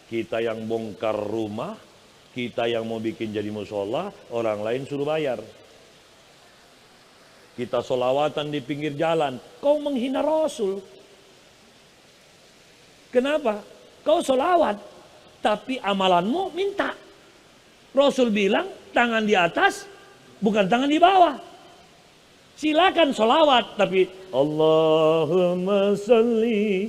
Kita yang bongkar rumah, kita yang mau bikin jadi musola, orang lain suruh bayar. Kita solawatan di pinggir jalan, kau menghina Rasul. Kenapa? Kau solawat, tapi amalanmu minta. Rasul bilang tangan di atas, bukan tangan di bawah. Silakan solawat, tapi Allahumma salli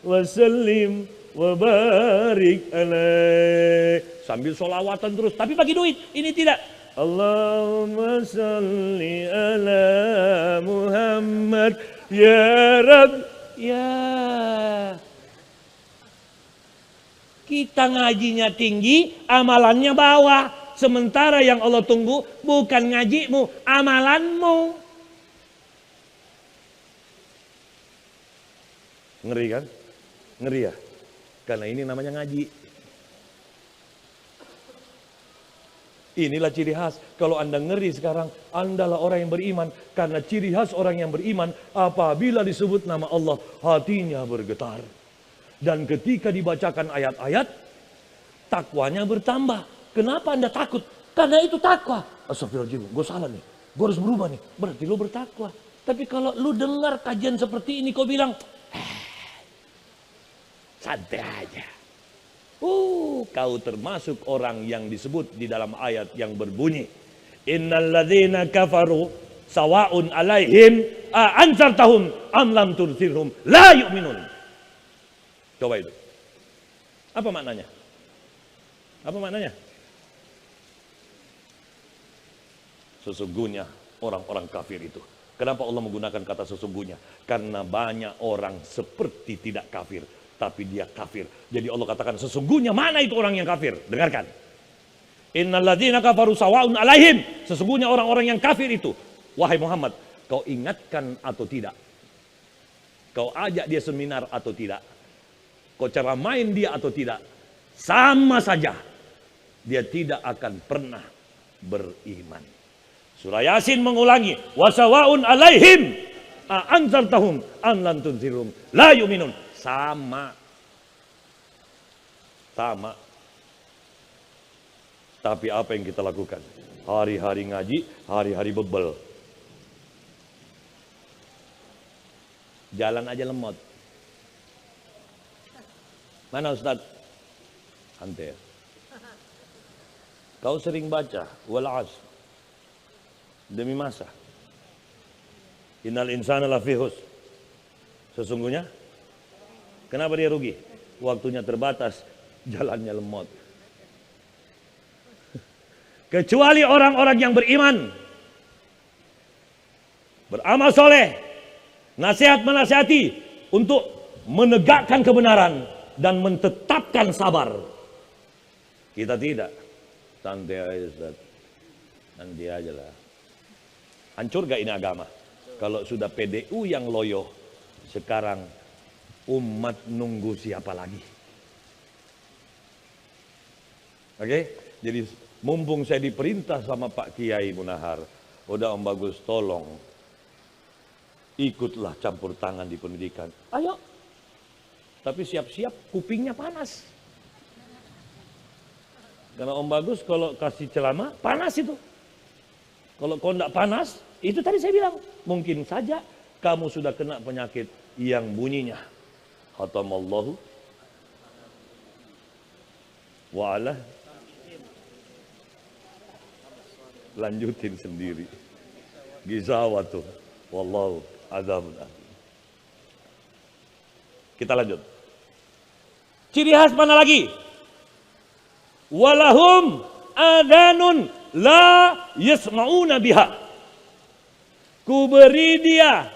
wa sallim wa barik alaih. Sambil solawatan terus, tapi bagi duit. Ini tidak. Allahumma salli ala Muhammad ya Rabb ya. Kita ngajinya tinggi, amalannya bawah. Sementara yang Allah tunggu bukan ngajimu, amalanmu. Ngeri kan? Ngeri ya? Karena ini namanya ngaji. Inilah ciri khas. Kalau Anda ngeri sekarang, Andalah orang yang beriman. Karena ciri khas orang yang beriman, apabila disebut nama Allah, hatinya bergetar. Dan ketika dibacakan ayat-ayat, takwanya bertambah. Kenapa Anda takut? Karena itu takwa. Astagfirullahaladzim, gue salah nih. Gue harus berubah nih. Berarti lu bertakwa. Tapi kalau lu dengar kajian seperti ini, kau bilang, santai aja. Kau termasuk orang yang disebut di dalam ayat yang berbunyi, innalladzina kafaru sawa'un alaihim a'anzartahum am lam tunzirhum la yu'minun. Coba itu. Apa maknanya? Apa maknanya? Sesungguhnya orang-orang kafir itu. Kenapa Allah menggunakan kata sesungguhnya? Karena banyak orang seperti tidak kafir, tapi dia kafir. Jadi Allah katakan sesungguhnya mana itu orang yang kafir? Dengarkan. Innalladzina kafaru sawa'un alaihim. Sesungguhnya orang-orang yang kafir itu. Wahai Muhammad, kau ingatkan atau tidak? Kau ajak dia seminar atau tidak? Kau cara main dia atau tidak? Sama saja. Dia tidak akan pernah beriman. Surah Yasin mengulangi, wasawa'un alaihim a'anzartahum am lam tunzirhum la yu'minun. Sama. Tapi apa yang kita lakukan? Hari-hari ngaji, hari-hari bebel. Jalan aja lemot. Mana Ustaz? Santai. Kau sering baca wal 'asr. Demi masa. Innal insana lafi khusr. Sesungguhnya kenapa dia rugi? Waktunya terbatas, jalannya lemot. Kecuali orang-orang yang beriman, beramal soleh, nasihat menasihati untuk menegakkan kebenaran dan menetapkan sabar. Kita tidak. Santai aja Ustaz. Nanti aja lah. Hancur gak ini agama? Kalau sudah PDU yang loyo, sekarang umat nunggu siapa lagi? Oke? Jadi mumpung saya diperintah sama Pak Kiai Munahar, udah Om Bagus tolong ikutlah campur tangan di pendidikan. Ayo. Tapi siap-siap kupingnya panas. Karena Om Bagus kalau kasih ceramah panas itu. Kalau kau tidak panas, itu tadi saya bilang, mungkin saja kamu sudah kena penyakit yang bunyinya khatamallahu wa ala. Lanjutin sendiri. Gizawatu wallahu adzabun alim. Kita lanjut. Ciri khas mana lagi? Walahum adanun la yasma'una biha. Ku beri dia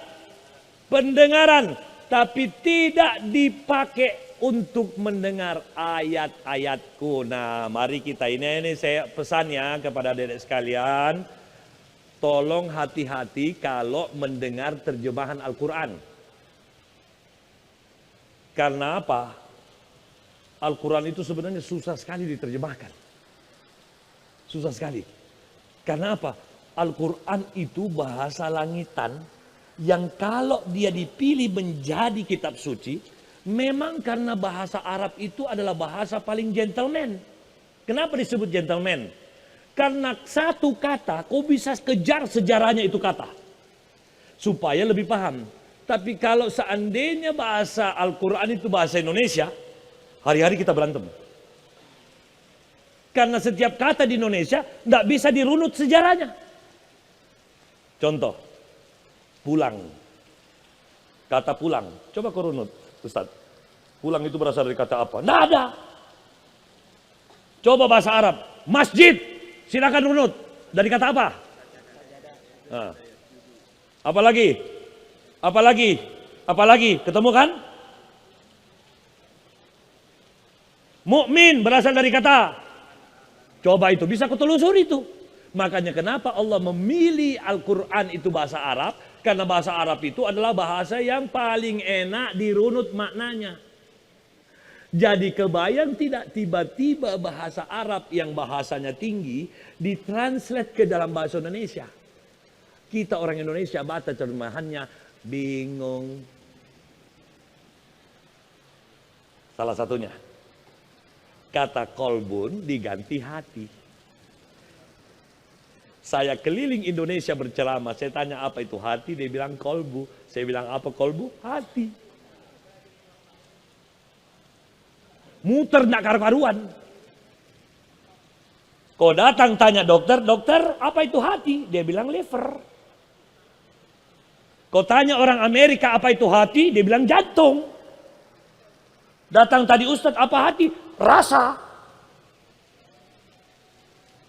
pendengaran tapi tidak dipakai untuk mendengar ayat-ayatku. Nah, mari kita ini saya pesan ya kepada adik sekalian, tolong hati-hati kalau mendengar terjemahan Al-Quran. Karena apa? Al-Quran itu sebenarnya susah sekali diterjemahkan. Susah sekali. Karena apa? Al-Quran itu bahasa langitan yang kalau dia dipilih menjadi kitab suci, memang karena bahasa Arab itu adalah bahasa paling gentleman. Kenapa disebut gentleman? Karena satu kata kau bisa kejar sejarahnya itu kata. Supaya lebih paham. Tapi kalau seandainya bahasa Al-Quran itu bahasa Indonesia, hari-hari kita berantem. Karena setiap kata di Indonesia tidak bisa dirunut sejarahnya. Contoh, pulang. Kata pulang, coba kau runut, Ustaz. Pulang itu berasal dari kata apa? Tidak ada. Coba bahasa Arab, masjid, silakan runut. Dari kata apa? Nah. Apalagi? Apalagi? Ketemu kan? Mukmin berasal dari kata. Coba itu, bisa kutelusuri itu. Makanya kenapa Allah memilih Al-Quran itu bahasa Arab? Karena bahasa Arab itu adalah bahasa yang paling enak dirunut maknanya. Jadi kebayang tidak tiba-tiba bahasa Arab yang bahasanya tinggi ditranslate ke dalam bahasa Indonesia. Kita orang Indonesia baca terjemahannya bingung. Salah satunya, kata kolbun diganti hati. Saya keliling Indonesia berceramah, saya tanya apa itu hati, dia bilang kolbu. Saya bilang apa kolbu? Hati. Muter nak karu-karuan. Kau datang tanya dokter, dokter apa itu hati? Dia bilang liver. Kau tanya orang Amerika apa itu hati? Dia bilang jantung. Datang tadi Ustadz apa hati? Rasa.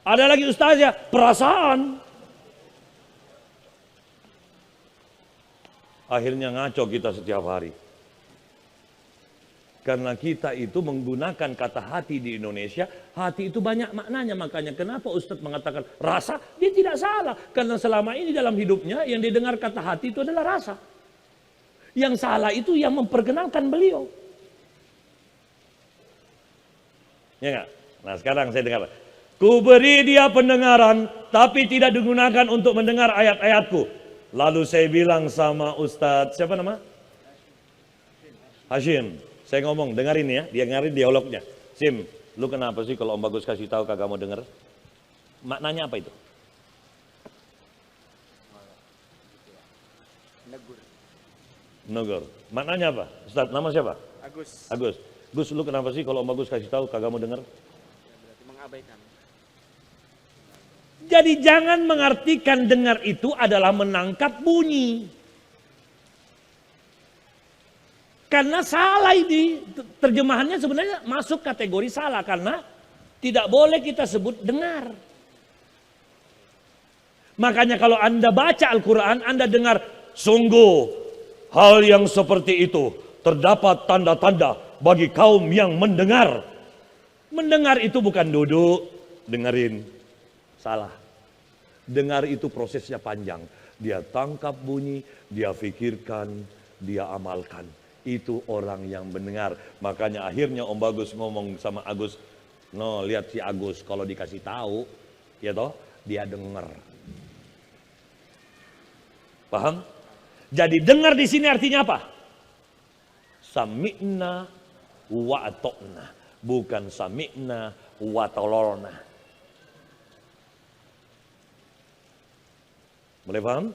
Ada lagi ustaznya, perasaan. Akhirnya ngaco kita setiap hari. Karena kita itu menggunakan kata hati di Indonesia, hati itu banyak maknanya. Makanya kenapa Ustadz mengatakan rasa? Dia tidak salah. Karena selama ini dalam hidupnya yang didengar kata hati itu adalah rasa. Yang salah itu yang memperkenalkan beliau. Ya enggak? Nah sekarang saya dengar. Ku beri dia pendengaran, tapi tidak digunakan untuk mendengar ayat-ayatku. Lalu saya bilang sama Ustadz, siapa nama? Hashim. Saya ngomong, dengerin ya, dia dengerin dialognya. Sim, lu kenapa sih kalau Om Bagus kasih tahu kagak mau denger? Maknanya apa itu? Negur. Maknanya apa? Ustadz, nama siapa? Agus. Agus. Gus, lu kenapa sih kalau Om Bagus kasih tahu kagak mau denger? Berarti mengabaikan. Jadi jangan mengartikan dengar itu adalah menangkap bunyi. Karena salah ini, terjemahannya sebenarnya masuk kategori salah. Karena tidak boleh kita sebut dengar. Makanya kalau Anda baca Al-Quran, Anda dengar, sungguh hal yang seperti itu terdapat tanda-tanda bagi kaum yang mendengar. Mendengar itu bukan duduk, dengerin. Salah. Dengar itu prosesnya panjang. Dia tangkap bunyi, dia pikirkan, dia amalkan. Itu orang yang mendengar. Makanya akhirnya Om Bagus ngomong sama Agus, no lihat si Agus kalau dikasih tahu, ya toh dia dengar. Paham? Jadi dengar di sini artinya apa? Sami'na wa atokna, bukan sami'na wa tololna. Boleh paham?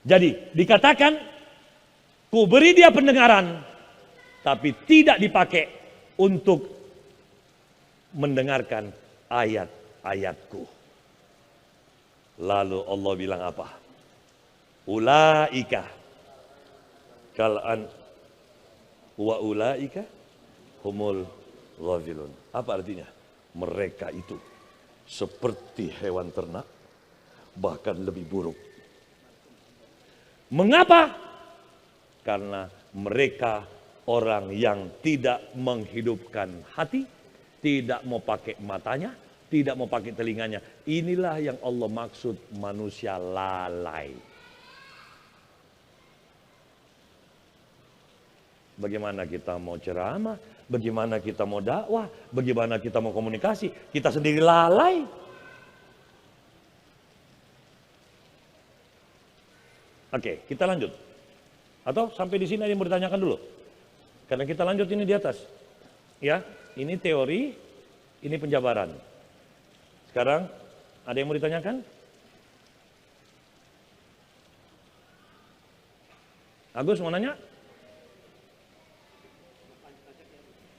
Jadi dikatakan, ku beri dia pendengaran, tapi tidak dipakai untuk mendengarkan ayat-ayatku. Lalu Allah bilang apa? Ulaika kal'an wa ulaika humul ghafilun. Apa artinya? Mereka itu seperti hewan ternak, bahkan lebih buruk. Mengapa? Karena mereka orang yang tidak menghidupkan hati, tidak mau pakai matanya, tidak mau pakai telinganya. Inilah yang Allah maksud manusia lalai. Bagaimana kita mau ceramah, bagaimana kita mau dakwah, bagaimana kita mau komunikasi, kita sendiri lalai. Oke, kita lanjut. Atau sampai di sini ada yang mau ditanyakan dulu? Karena kita lanjut ini di atas. Ya, ini teori, ini penjabaran. Sekarang ada yang mau ditanyakan? Agus mau nanya?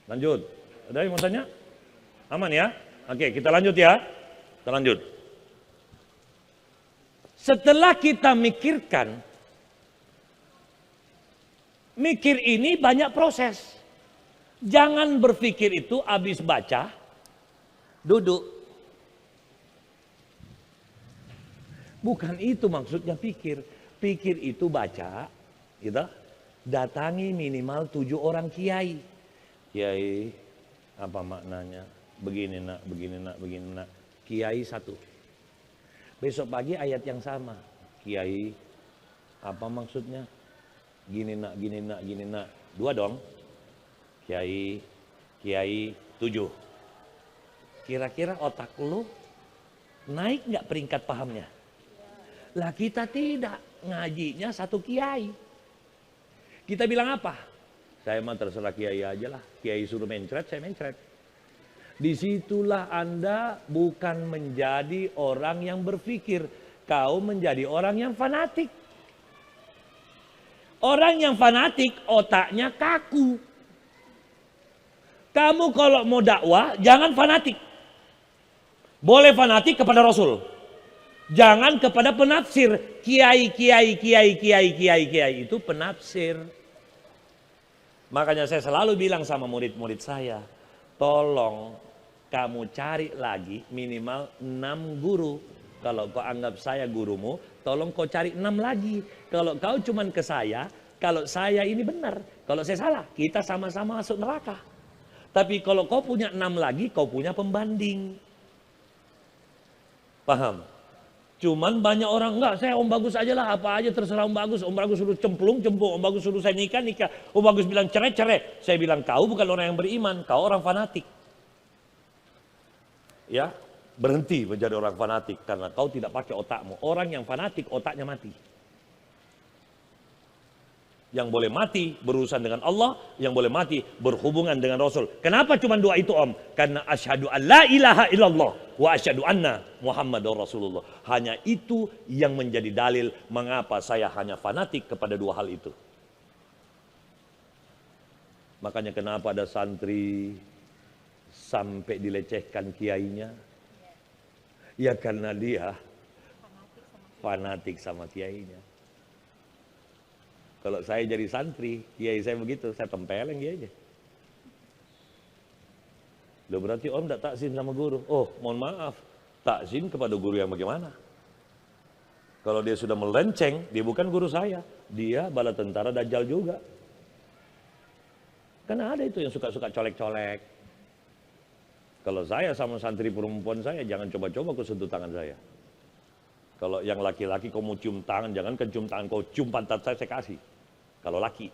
Lanjut. Ada yang mau tanya? Aman ya? Oke, kita lanjut ya. Kita lanjut. Setelah kita mikirkan, mikir ini banyak proses. Jangan berpikir itu habis baca, duduk. Bukan itu maksudnya pikir. Pikir itu baca, gitu. Datangi minimal 7 orang kiai. Kiai, apa maknanya? Begini nak, begini nak, begini nak. Kiai 1. Besok pagi ayat yang sama. Kiai, apa maksudnya? Gini nak, gini nak, gini nak. 2 dong. Kiai 7. Kira-kira otak lu naik nggak peringkat pahamnya? Lah kita tidak, ngajinya 1 kiai. Kita bilang apa? Saya mah terserah kiai aja lah. Kiai suruh mencret, saya mencret. Disitulah Anda bukan menjadi orang yang berpikir. Kau menjadi orang yang fanatik. Orang yang fanatik otaknya kaku. Kamu kalau mau dakwah jangan fanatik. Boleh fanatik kepada Rasul. Jangan kepada penafsir. Kiai itu penafsir. Makanya saya selalu bilang sama murid-murid saya, tolong kamu cari lagi minimal 6 guru. Kalau kau anggap saya gurumu, tolong kau cari 6 lagi. Kalau kau cuman ke saya, kalau saya ini benar, kalau saya salah, kita sama-sama masuk neraka. Tapi kalau kau punya 6 lagi, kau punya pembanding. Paham? Cuman banyak orang, enggak, saya Om Bagus aja lah, apa aja terserah Om Bagus. Om Bagus suruh cemplung, Om Bagus suruh saya nikah. Om Bagus bilang cerai. Saya bilang kau bukan orang yang beriman, kau orang fanatik. Ya, berhenti menjadi orang fanatik karena kau tidak pakai otakmu. Orang yang fanatik otaknya mati. Yang boleh mati berurusan dengan Allah, yang boleh mati berhubungan dengan Rasul. Kenapa cuma 2 itu Om? Karena asyhadu an la ilaha illallah wa asyhadu anna Muhammadar Rasulullah. Hanya itu yang menjadi dalil mengapa saya hanya fanatik kepada 2 hal itu. Makanya kenapa ada santri sampai dilecehkan kiainya? Ya karena dia fanatik sama kiainya. Kalau saya jadi santri, kiai saya begitu, saya tempeleng dia aja. Loh berarti Om tidak takzim sama guru. Oh mohon maaf, takzim kepada guru yang bagaimana? Kalau dia sudah melenceng, dia bukan guru saya. Dia bala tentara Dajjal juga. Karena ada itu yang suka-suka colek-colek. Kalau saya sama santri perempuan saya, jangan coba-coba kau sentuh tangan saya. Kalau yang laki-laki kau mau cium tangan, jangan cium tangan kau, cium pantat saya kasih. Kalau laki.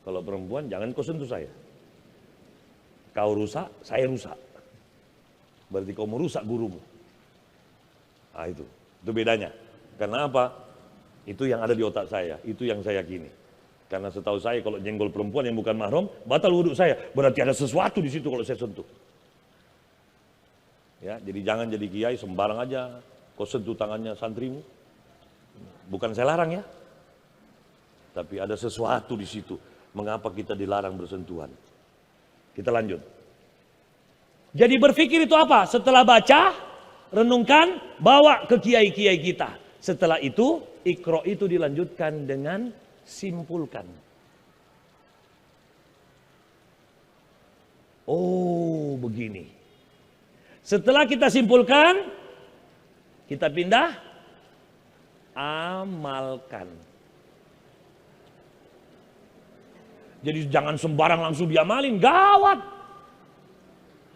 Kalau perempuan, jangan kau sentuh saya. Kau rusak, saya rusak. Berarti kau merusak gurumu. Nah itu bedanya. Karena apa? Itu yang ada di otak saya, itu yang saya yakini. Karena setahu saya kalau nyenggol perempuan yang bukan mahram, batal wudhu saya. Berarti ada sesuatu di situ kalau saya sentuh. Ya, jadi jangan jadi kiai sembarang aja kau sentuh tangannya santrimu. Bukan saya larang ya. Tapi ada sesuatu di situ. Mengapa kita dilarang bersentuhan? Kita lanjut. Jadi berpikir itu apa? Setelah baca, renungkan, bawa ke kiai-kiai kita. Setelah itu, Iqra itu dilanjutkan dengan simpulkan. Oh, begini. Setelah kita simpulkan, kita pindah, amalkan. Jadi jangan sembarang langsung diamalin, gawat.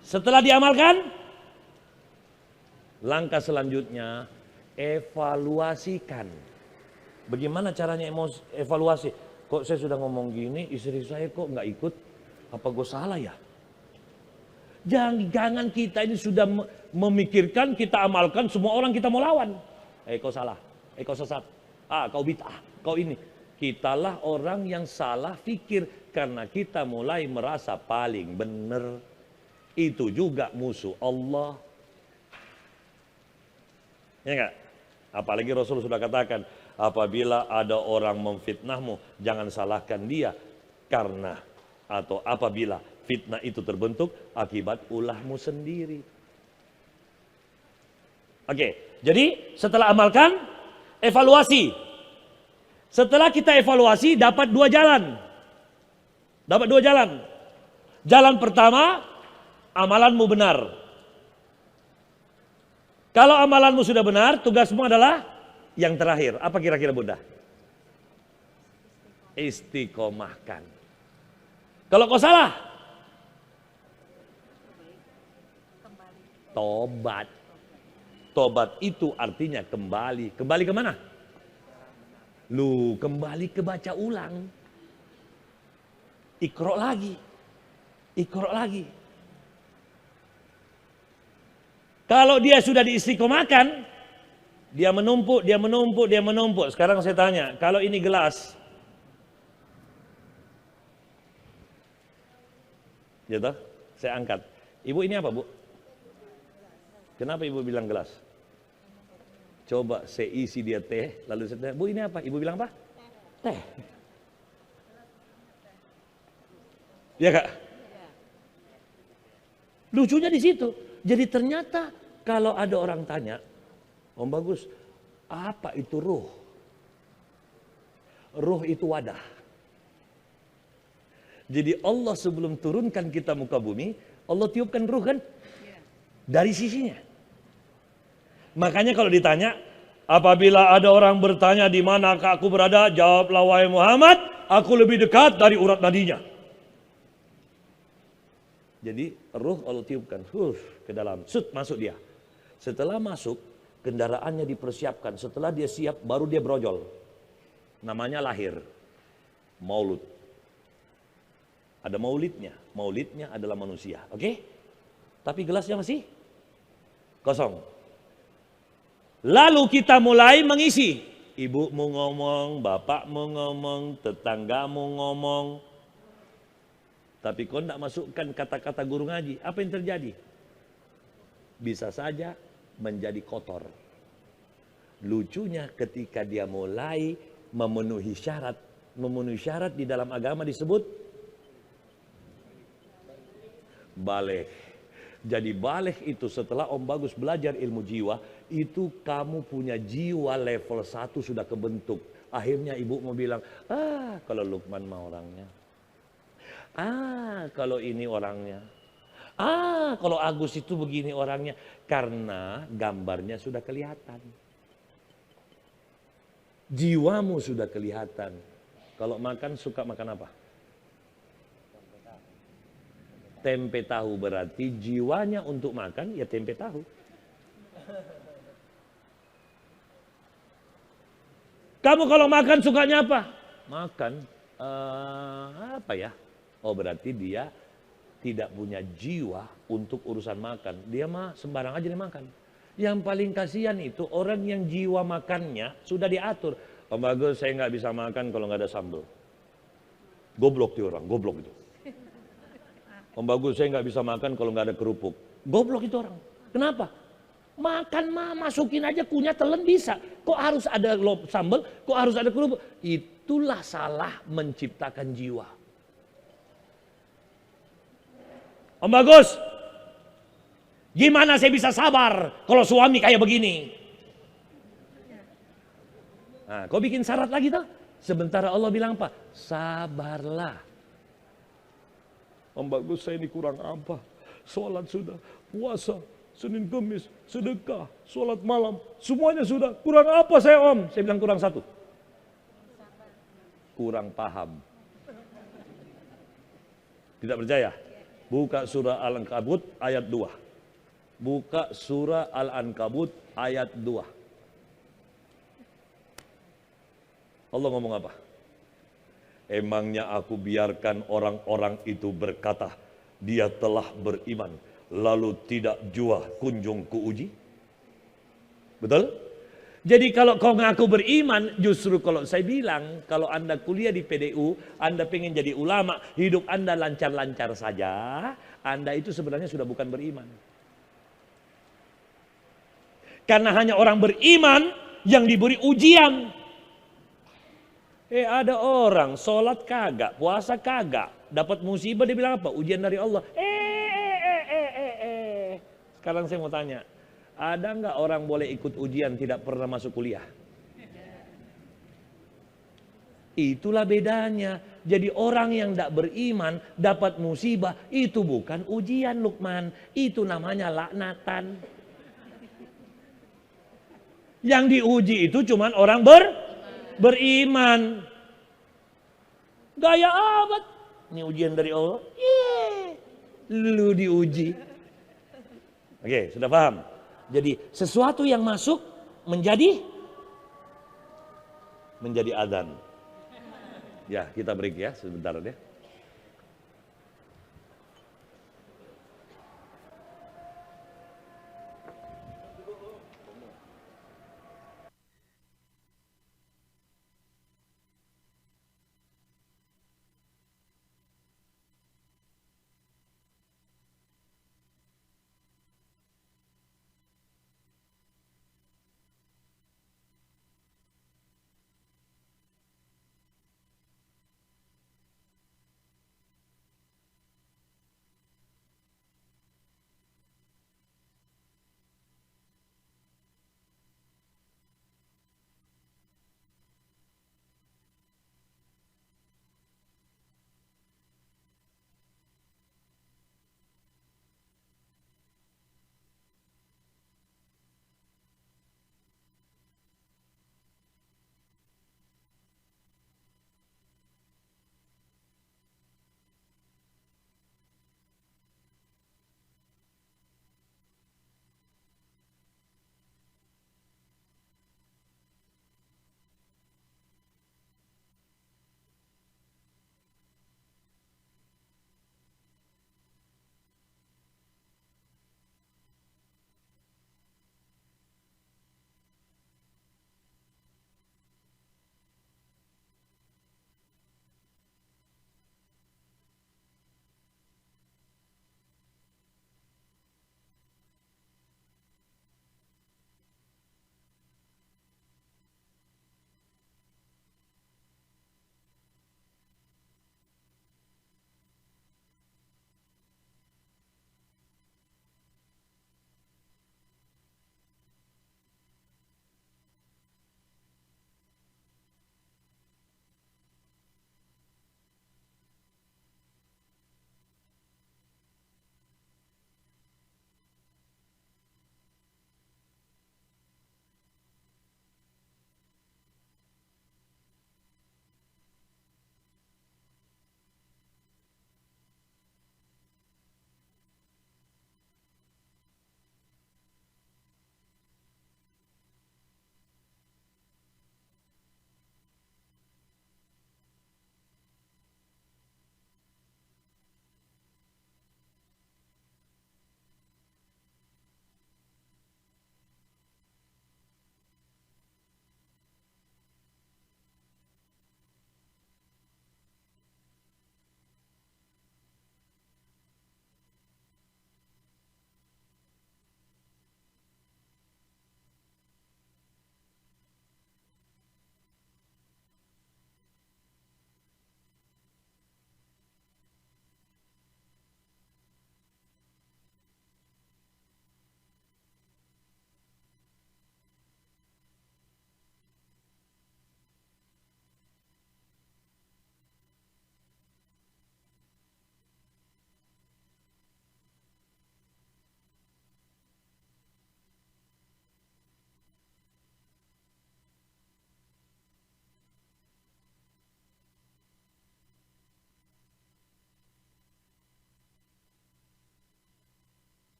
Setelah diamalkan, langkah selanjutnya, evaluasikan. Bagaimana caranya evaluasi? Kok saya sudah ngomong gini, istri saya kok nggak ikut? Apa gue salah ya? Jangan kita ini sudah memikirkan, kita amalkan, semua orang kita mau lawan. Kau salah, kau sesat, kau bid'ah, kau ini. Kitalah orang yang salah fikir karena kita mulai merasa paling benar. Itu juga musuh Allah. Ya enggak? Apalagi Rasul sudah katakan, apabila ada orang memfitnahmu, jangan salahkan dia karena atau apabila fitnah itu terbentuk akibat ulahmu sendiri. Oke, jadi setelah amalkan, evaluasi. Setelah kita evaluasi dapat dua jalan. Dapat dua jalan. Jalan pertama, amalanmu benar. Kalau amalanmu sudah benar, tugasmu adalah yang terakhir. Apa kira-kira Bunda? Istiqomahkan. Kalau kau salah, tobat. Tobat itu artinya kembali. Kembali ke mana? Lu kembali ke baca ulang. Iqra lagi. Iqra lagi. Kalau dia sudah diistiqomahkan, dia menumpuk, dia menumpuk, dia menumpuk. Sekarang saya tanya, kalau ini gelas, ya toh? Saya angkat. Ibu ini apa, Bu? Kenapa Ibu bilang gelas? Coba saya isi dia teh, lalu saya tanya, Bu ini apa? Ibu bilang apa? Teh. Ya Kak? Lucunya di situ. Jadi ternyata kalau ada orang tanya, Om Bagus, apa itu ruh? Ruh itu wadah. Jadi Allah sebelum turunkan kita muka bumi, Allah tiupkan ruh kan? Dari sisinya. Makanya kalau ditanya, apabila ada orang bertanya di manakah aku berada, jawablah wahai Muhammad, aku lebih dekat dari urat nadinya. Jadi ruh Allah tiupkan ke dalam, masuk dia. Setelah masuk, kendaraannya dipersiapkan. Setelah dia siap, baru dia brojol. Namanya lahir. Maulud. Ada maulidnya. Maulidnya adalah manusia. Oke? Tapi gelasnya masih kosong. Lalu kita mulai mengisi. Ibumu ngomong, bapakmu ngomong, tetanggamu ngomong. Tapi kau tidak masukkan kata-kata guru ngaji. Apa yang terjadi? Bisa saja menjadi kotor. Lucunya ketika dia mulai memenuhi syarat. Memenuhi syarat di dalam agama disebut baligh. Jadi baligh itu setelah Om Bagus belajar ilmu jiwa, itu kamu punya jiwa level 1 sudah kebentuk. Akhirnya ibu mau bilang, kalau Lukman mah orangnya. Kalau ini orangnya. Kalau Agus itu begini orangnya. Karena gambarnya sudah kelihatan. Jiwamu sudah kelihatan. Kalau makan suka makan apa? Tempe tahu, berarti jiwanya untuk makan ya tempe tahu. Kamu kalau makan sukanya apa? Makan apa ya? Oh berarti dia tidak punya jiwa untuk urusan makan. Dia mah sembarang aja dia makan. Yang paling kasihan itu orang yang jiwa makannya sudah diatur. Om Bagus saya nggak bisa makan kalau nggak ada sambal. Goblok tuh orang, goblok itu. Om Bagus, saya nggak bisa makan kalau nggak ada kerupuk. Goblok itu orang. Kenapa? Makan mah masukin aja kunyah telan bisa. Kok harus ada sambal? Kok harus ada kerupuk? Itulah salah menciptakan jiwa. Om Bagus, gimana saya bisa sabar kalau suami kayak begini? Nah, kau bikin syarat lagi tuh. Sementara Allah bilang apa? Sabarlah. Om Bagus, saya ini kurang apa? Sholat sudah, puasa, Senin Kemis, sedekah, sholat malam, semuanya sudah. Kurang apa saya Om? Saya bilang kurang satu. Kurang paham. Tidak percaya? Buka surah Al-Ankabut ayat 2. Buka surah Al-Ankabut ayat 2. Allah ngomong apa? Emangnya aku biarkan orang-orang itu berkata, dia telah beriman, lalu tidak jua kunjung kuuji? Betul? Jadi kalau kau ngaku beriman, justru kalau saya bilang, kalau Anda kuliah di PDU, Anda pengen jadi ulama, hidup Anda lancar-lancar saja, Anda itu sebenarnya sudah bukan beriman. Karena hanya orang beriman yang diberi ujian. Ada orang sholat kagak, puasa kagak, dapat musibah dia bilang apa? Ujian dari Allah. Sekarang saya mau tanya, ada nggak orang boleh ikut ujian tidak pernah masuk kuliah? Itulah bedanya. Jadi orang yang tidak beriman dapat musibah itu bukan ujian Lukman, itu namanya laknatan. Yang diuji itu cuman orang beriman. Gaya amat. Ini ujian dari Allah. Lu diuji. Oke, sudah paham? Jadi sesuatu yang masuk menjadi adzan. Ya, kita break ya sebentar ya.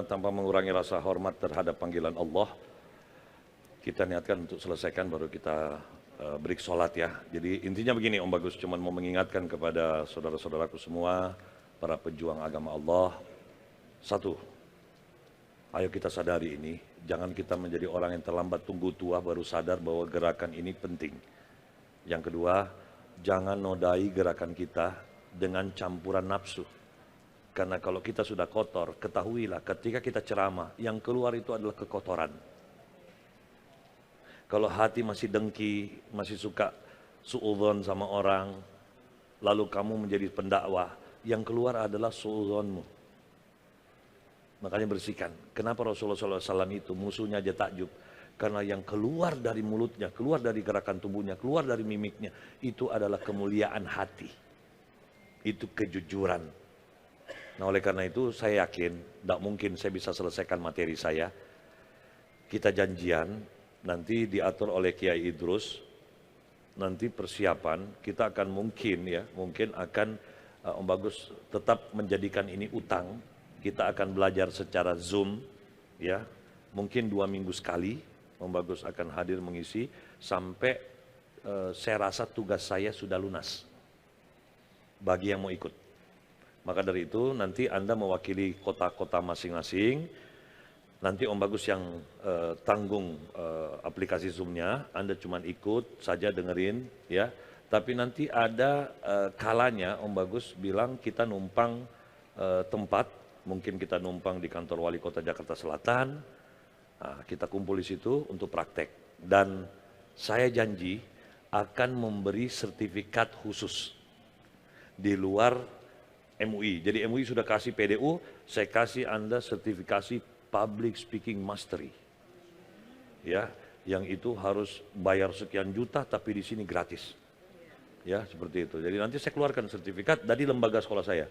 Tanpa mengurangi rasa hormat terhadap panggilan Allah, kita niatkan untuk selesaikan baru kita break sholat ya. Jadi intinya begini Om Bagus, cuman mau mengingatkan kepada saudara-saudaraku semua, para pejuang agama Allah. Satu, ayo kita sadari ini, jangan kita menjadi orang yang terlambat tunggu tua baru sadar bahwa gerakan ini penting. Yang kedua, jangan nodai gerakan kita dengan campuran nafsu. Karena kalau kita sudah kotor, ketahuilah ketika kita ceramah, yang keluar itu adalah kekotoran. Kalau hati masih dengki, masih suka suudzon sama orang, lalu kamu menjadi pendakwah, yang keluar adalah suudzonmu. Makanya bersihkan. Kenapa Rasulullah SAW itu musuhnya aja takjub? Karena yang keluar dari mulutnya, keluar dari gerakan tubuhnya, keluar dari mimiknya, itu adalah kemuliaan hati. Itu kejujuran. Nah oleh karena itu saya yakin, tidak mungkin saya bisa selesaikan materi saya. Kita janjian, nanti diatur oleh Kiai Idrus, nanti persiapan, kita akan mungkin akan Om Bagus tetap menjadikan ini utang. Kita akan belajar secara Zoom, ya, mungkin 2 minggu sekali. Om Bagus akan hadir mengisi sampai saya rasa tugas saya sudah lunas bagi yang mau ikut. Maka dari itu nanti Anda mewakili kota-kota masing-masing. Nanti Om Bagus yang tanggung aplikasi Zoom-nya, Anda cuma ikut saja dengerin ya. Tapi nanti ada kalanya Om Bagus bilang kita numpang tempat, mungkin kita numpang di kantor Wali Kota Jakarta Selatan. Nah, kita kumpul di situ untuk praktek. Dan saya janji akan memberi sertifikat khusus di luar MUI. Jadi MUI sudah kasih PDU, saya kasih Anda sertifikasi Public Speaking Mastery. Ya, yang itu harus bayar sekian juta tapi di sini gratis. Ya, seperti itu. Jadi nanti saya keluarkan sertifikat dari lembaga sekolah saya.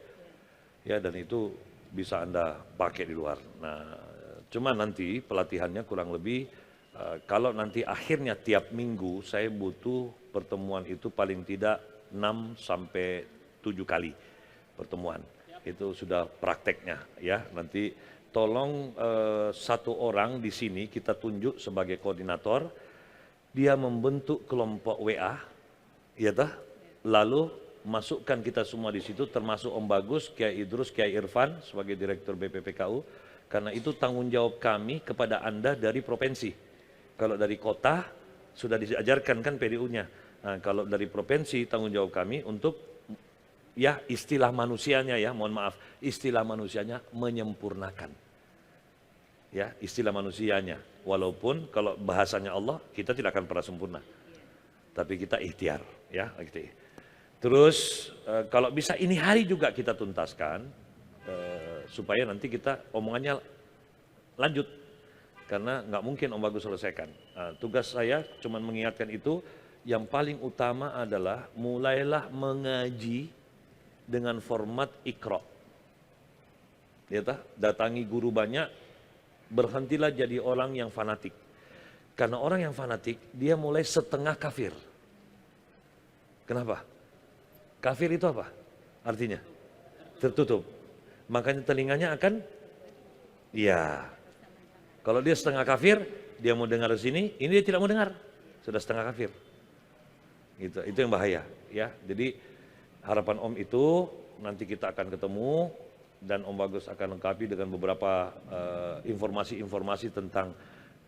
Ya, dan itu bisa Anda pakai di luar. Nah, cuma nanti pelatihannya kurang lebih kalau nanti akhirnya tiap minggu saya butuh pertemuan itu paling tidak 6 sampai 7 kali pertemuan. Itu sudah prakteknya ya. Nanti tolong satu orang di sini kita tunjuk sebagai koordinator. Dia membentuk kelompok WA, ya toh? Lalu masukkan kita semua di situ termasuk Om Bagus, Kiai Idrus, Kiai Irfan sebagai Direktur BPPKU. Karena itu tanggung jawab kami kepada Anda dari provinsi. Kalau dari kota sudah diajarkan kan PDU-nya. Nah, kalau dari provinsi tanggung jawab kami untuk ya istilah manusianya ya, mohon maaf, istilah manusianya menyempurnakan. Ya, istilah manusianya. Walaupun kalau bahasanya Allah, kita tidak akan pernah sempurna. Tapi kita ikhtiar, ya. Terus kalau bisa ini hari juga kita tuntaskan, supaya nanti kita omongannya lanjut. Karena nggak mungkin Om Bagus selesaikan. Tugas saya cuma mengingatkan itu, yang paling utama adalah mulailah mengaji dengan format Iqra. Ya, datangi guru banyak, berhentilah jadi orang yang fanatik. Karena orang yang fanatik, dia mulai setengah kafir. Kenapa? Kafir itu apa? Artinya? Tertutup. Makanya telinganya akan, ya. Kalau dia setengah kafir, dia mau dengar di sini, ini dia tidak mau dengar. Sudah setengah kafir. Gitu. Itu yang bahaya. Ya. Jadi harapan Om itu nanti kita akan ketemu dan Om Bagus akan lengkapi dengan beberapa informasi-informasi tentang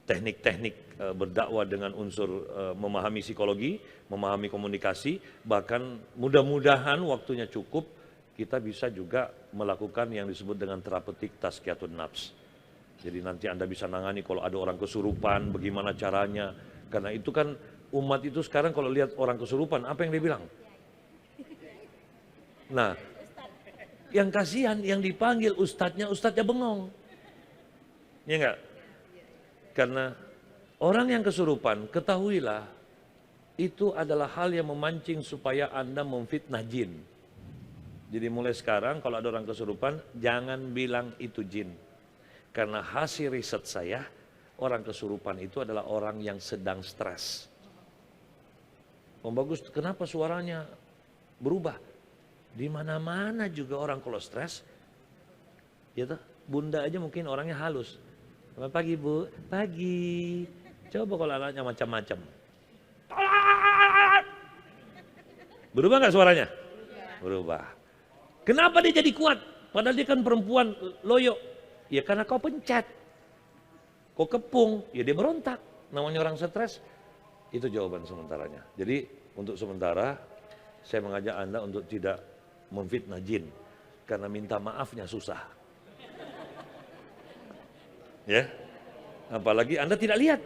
teknik-teknik berdakwah dengan unsur memahami psikologi, memahami komunikasi, bahkan mudah-mudahan waktunya cukup kita bisa juga melakukan yang disebut dengan terapeutik tazkiyatun nafs. Jadi nanti Anda bisa nangani kalau ada orang kesurupan, bagaimana caranya. Karena itu kan umat itu sekarang kalau lihat orang kesurupan, apa yang dia bilang? Nah, yang kasihan, yang dipanggil ustadznya bengong. Ya enggak? Karena orang yang kesurupan, ketahuilah, itu adalah hal yang memancing supaya Anda memfitnah jin. Jadi mulai sekarang kalau ada orang kesurupan, jangan bilang itu jin. Karena hasil riset saya, orang kesurupan itu adalah orang yang sedang stres. Om Bagus, kenapa suaranya berubah? Di mana-mana juga orang kalau stres, ya toh, Bunda aja mungkin orangnya halus. Selamat pagi Bu, pagi. Coba kalau anaknya macam-macam. Berubah nggak suaranya? Berubah. Kenapa dia jadi kuat? Padahal dia kan perempuan loyo. Ya karena kau pencet. Kau kepung, ya dia berontak. Namanya orang stres. Itu jawaban sementaranya. Jadi untuk sementara saya mengajak Anda untuk tidak memfitnah jin. Karena minta maafnya susah. Ya. Apalagi Anda tidak lihat.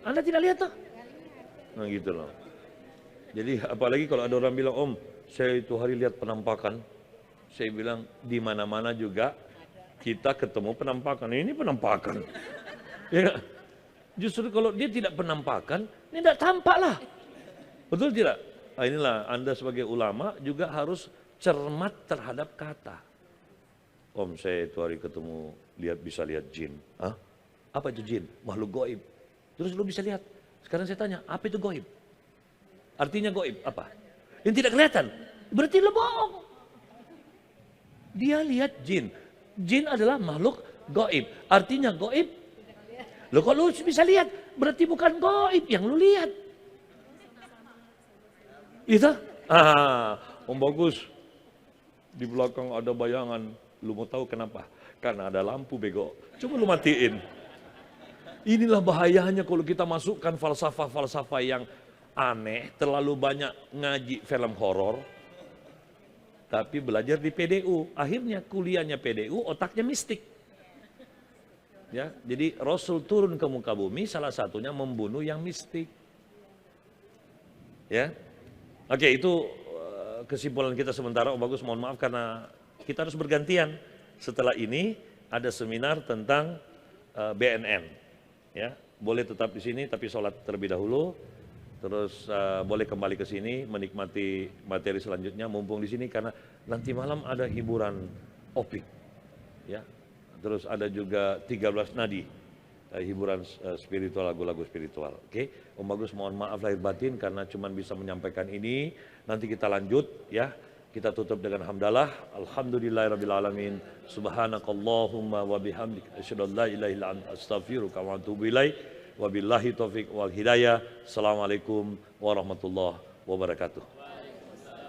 Anda tidak lihat toh. Nah gitu loh. Jadi apalagi kalau ada orang bilang, Om, saya itu hari lihat penampakan. Saya bilang, di mana-mana juga kita ketemu penampakan. Ini penampakan. Ya, justru kalau dia tidak penampakan, ini tidak tampak lah. Betul tidak? Nah, inilah Anda sebagai ulama juga harus cermat terhadap kata. Om, saya itu hari ketemu, bisa lihat jin. Hah? Apa itu jin? Makhluk goib. Terus lu bisa lihat. Sekarang saya tanya, apa itu goib? Artinya goib apa? Yang tidak kelihatan. Berarti lu bohong. Dia lihat jin. Jin adalah makhluk goib. Artinya goib. Loh kok lu bisa lihat? Berarti bukan goib yang lu lihat. Itu? Om bagus. Di belakang ada bayangan. Lu mau tahu kenapa? Karena ada lampu bego. Coba lu matiin. Inilah bahayanya kalau kita masukkan falsafah-falsafah yang aneh. Terlalu banyak ngaji film horor. Tapi belajar di PDU. Akhirnya kuliahnya PDU, otaknya mistik. Ya, jadi Rasul turun ke muka bumi, salah satunya membunuh yang mistik. Ya, oke itu kesimpulan kita sementara. Om Bagus mohon maaf karena kita harus bergantian. Setelah ini ada seminar tentang BNN. Ya, boleh tetap di sini tapi sholat terlebih dahulu. Terus boleh kembali ke sini menikmati materi selanjutnya mumpung di sini karena nanti malam ada hiburan opik. Ya. Terus ada juga 13 nadi hiburan spiritual, lagu-lagu spiritual. Oke. Om Bagus mohon maaf lahir batin karena cuma bisa menyampaikan ini. Nanti kita lanjut ya. Kita tutup dengan hamdalah. Alhamdulillahirabbil alamin. Subhanakallahumma wa bihamdika asyhadu an la ilaha illa anta astaghfiruka wa atubu ilaik. Wabillahi taufik wal hidayah. Assalamualaikum warahmatullahi wabarakatuh.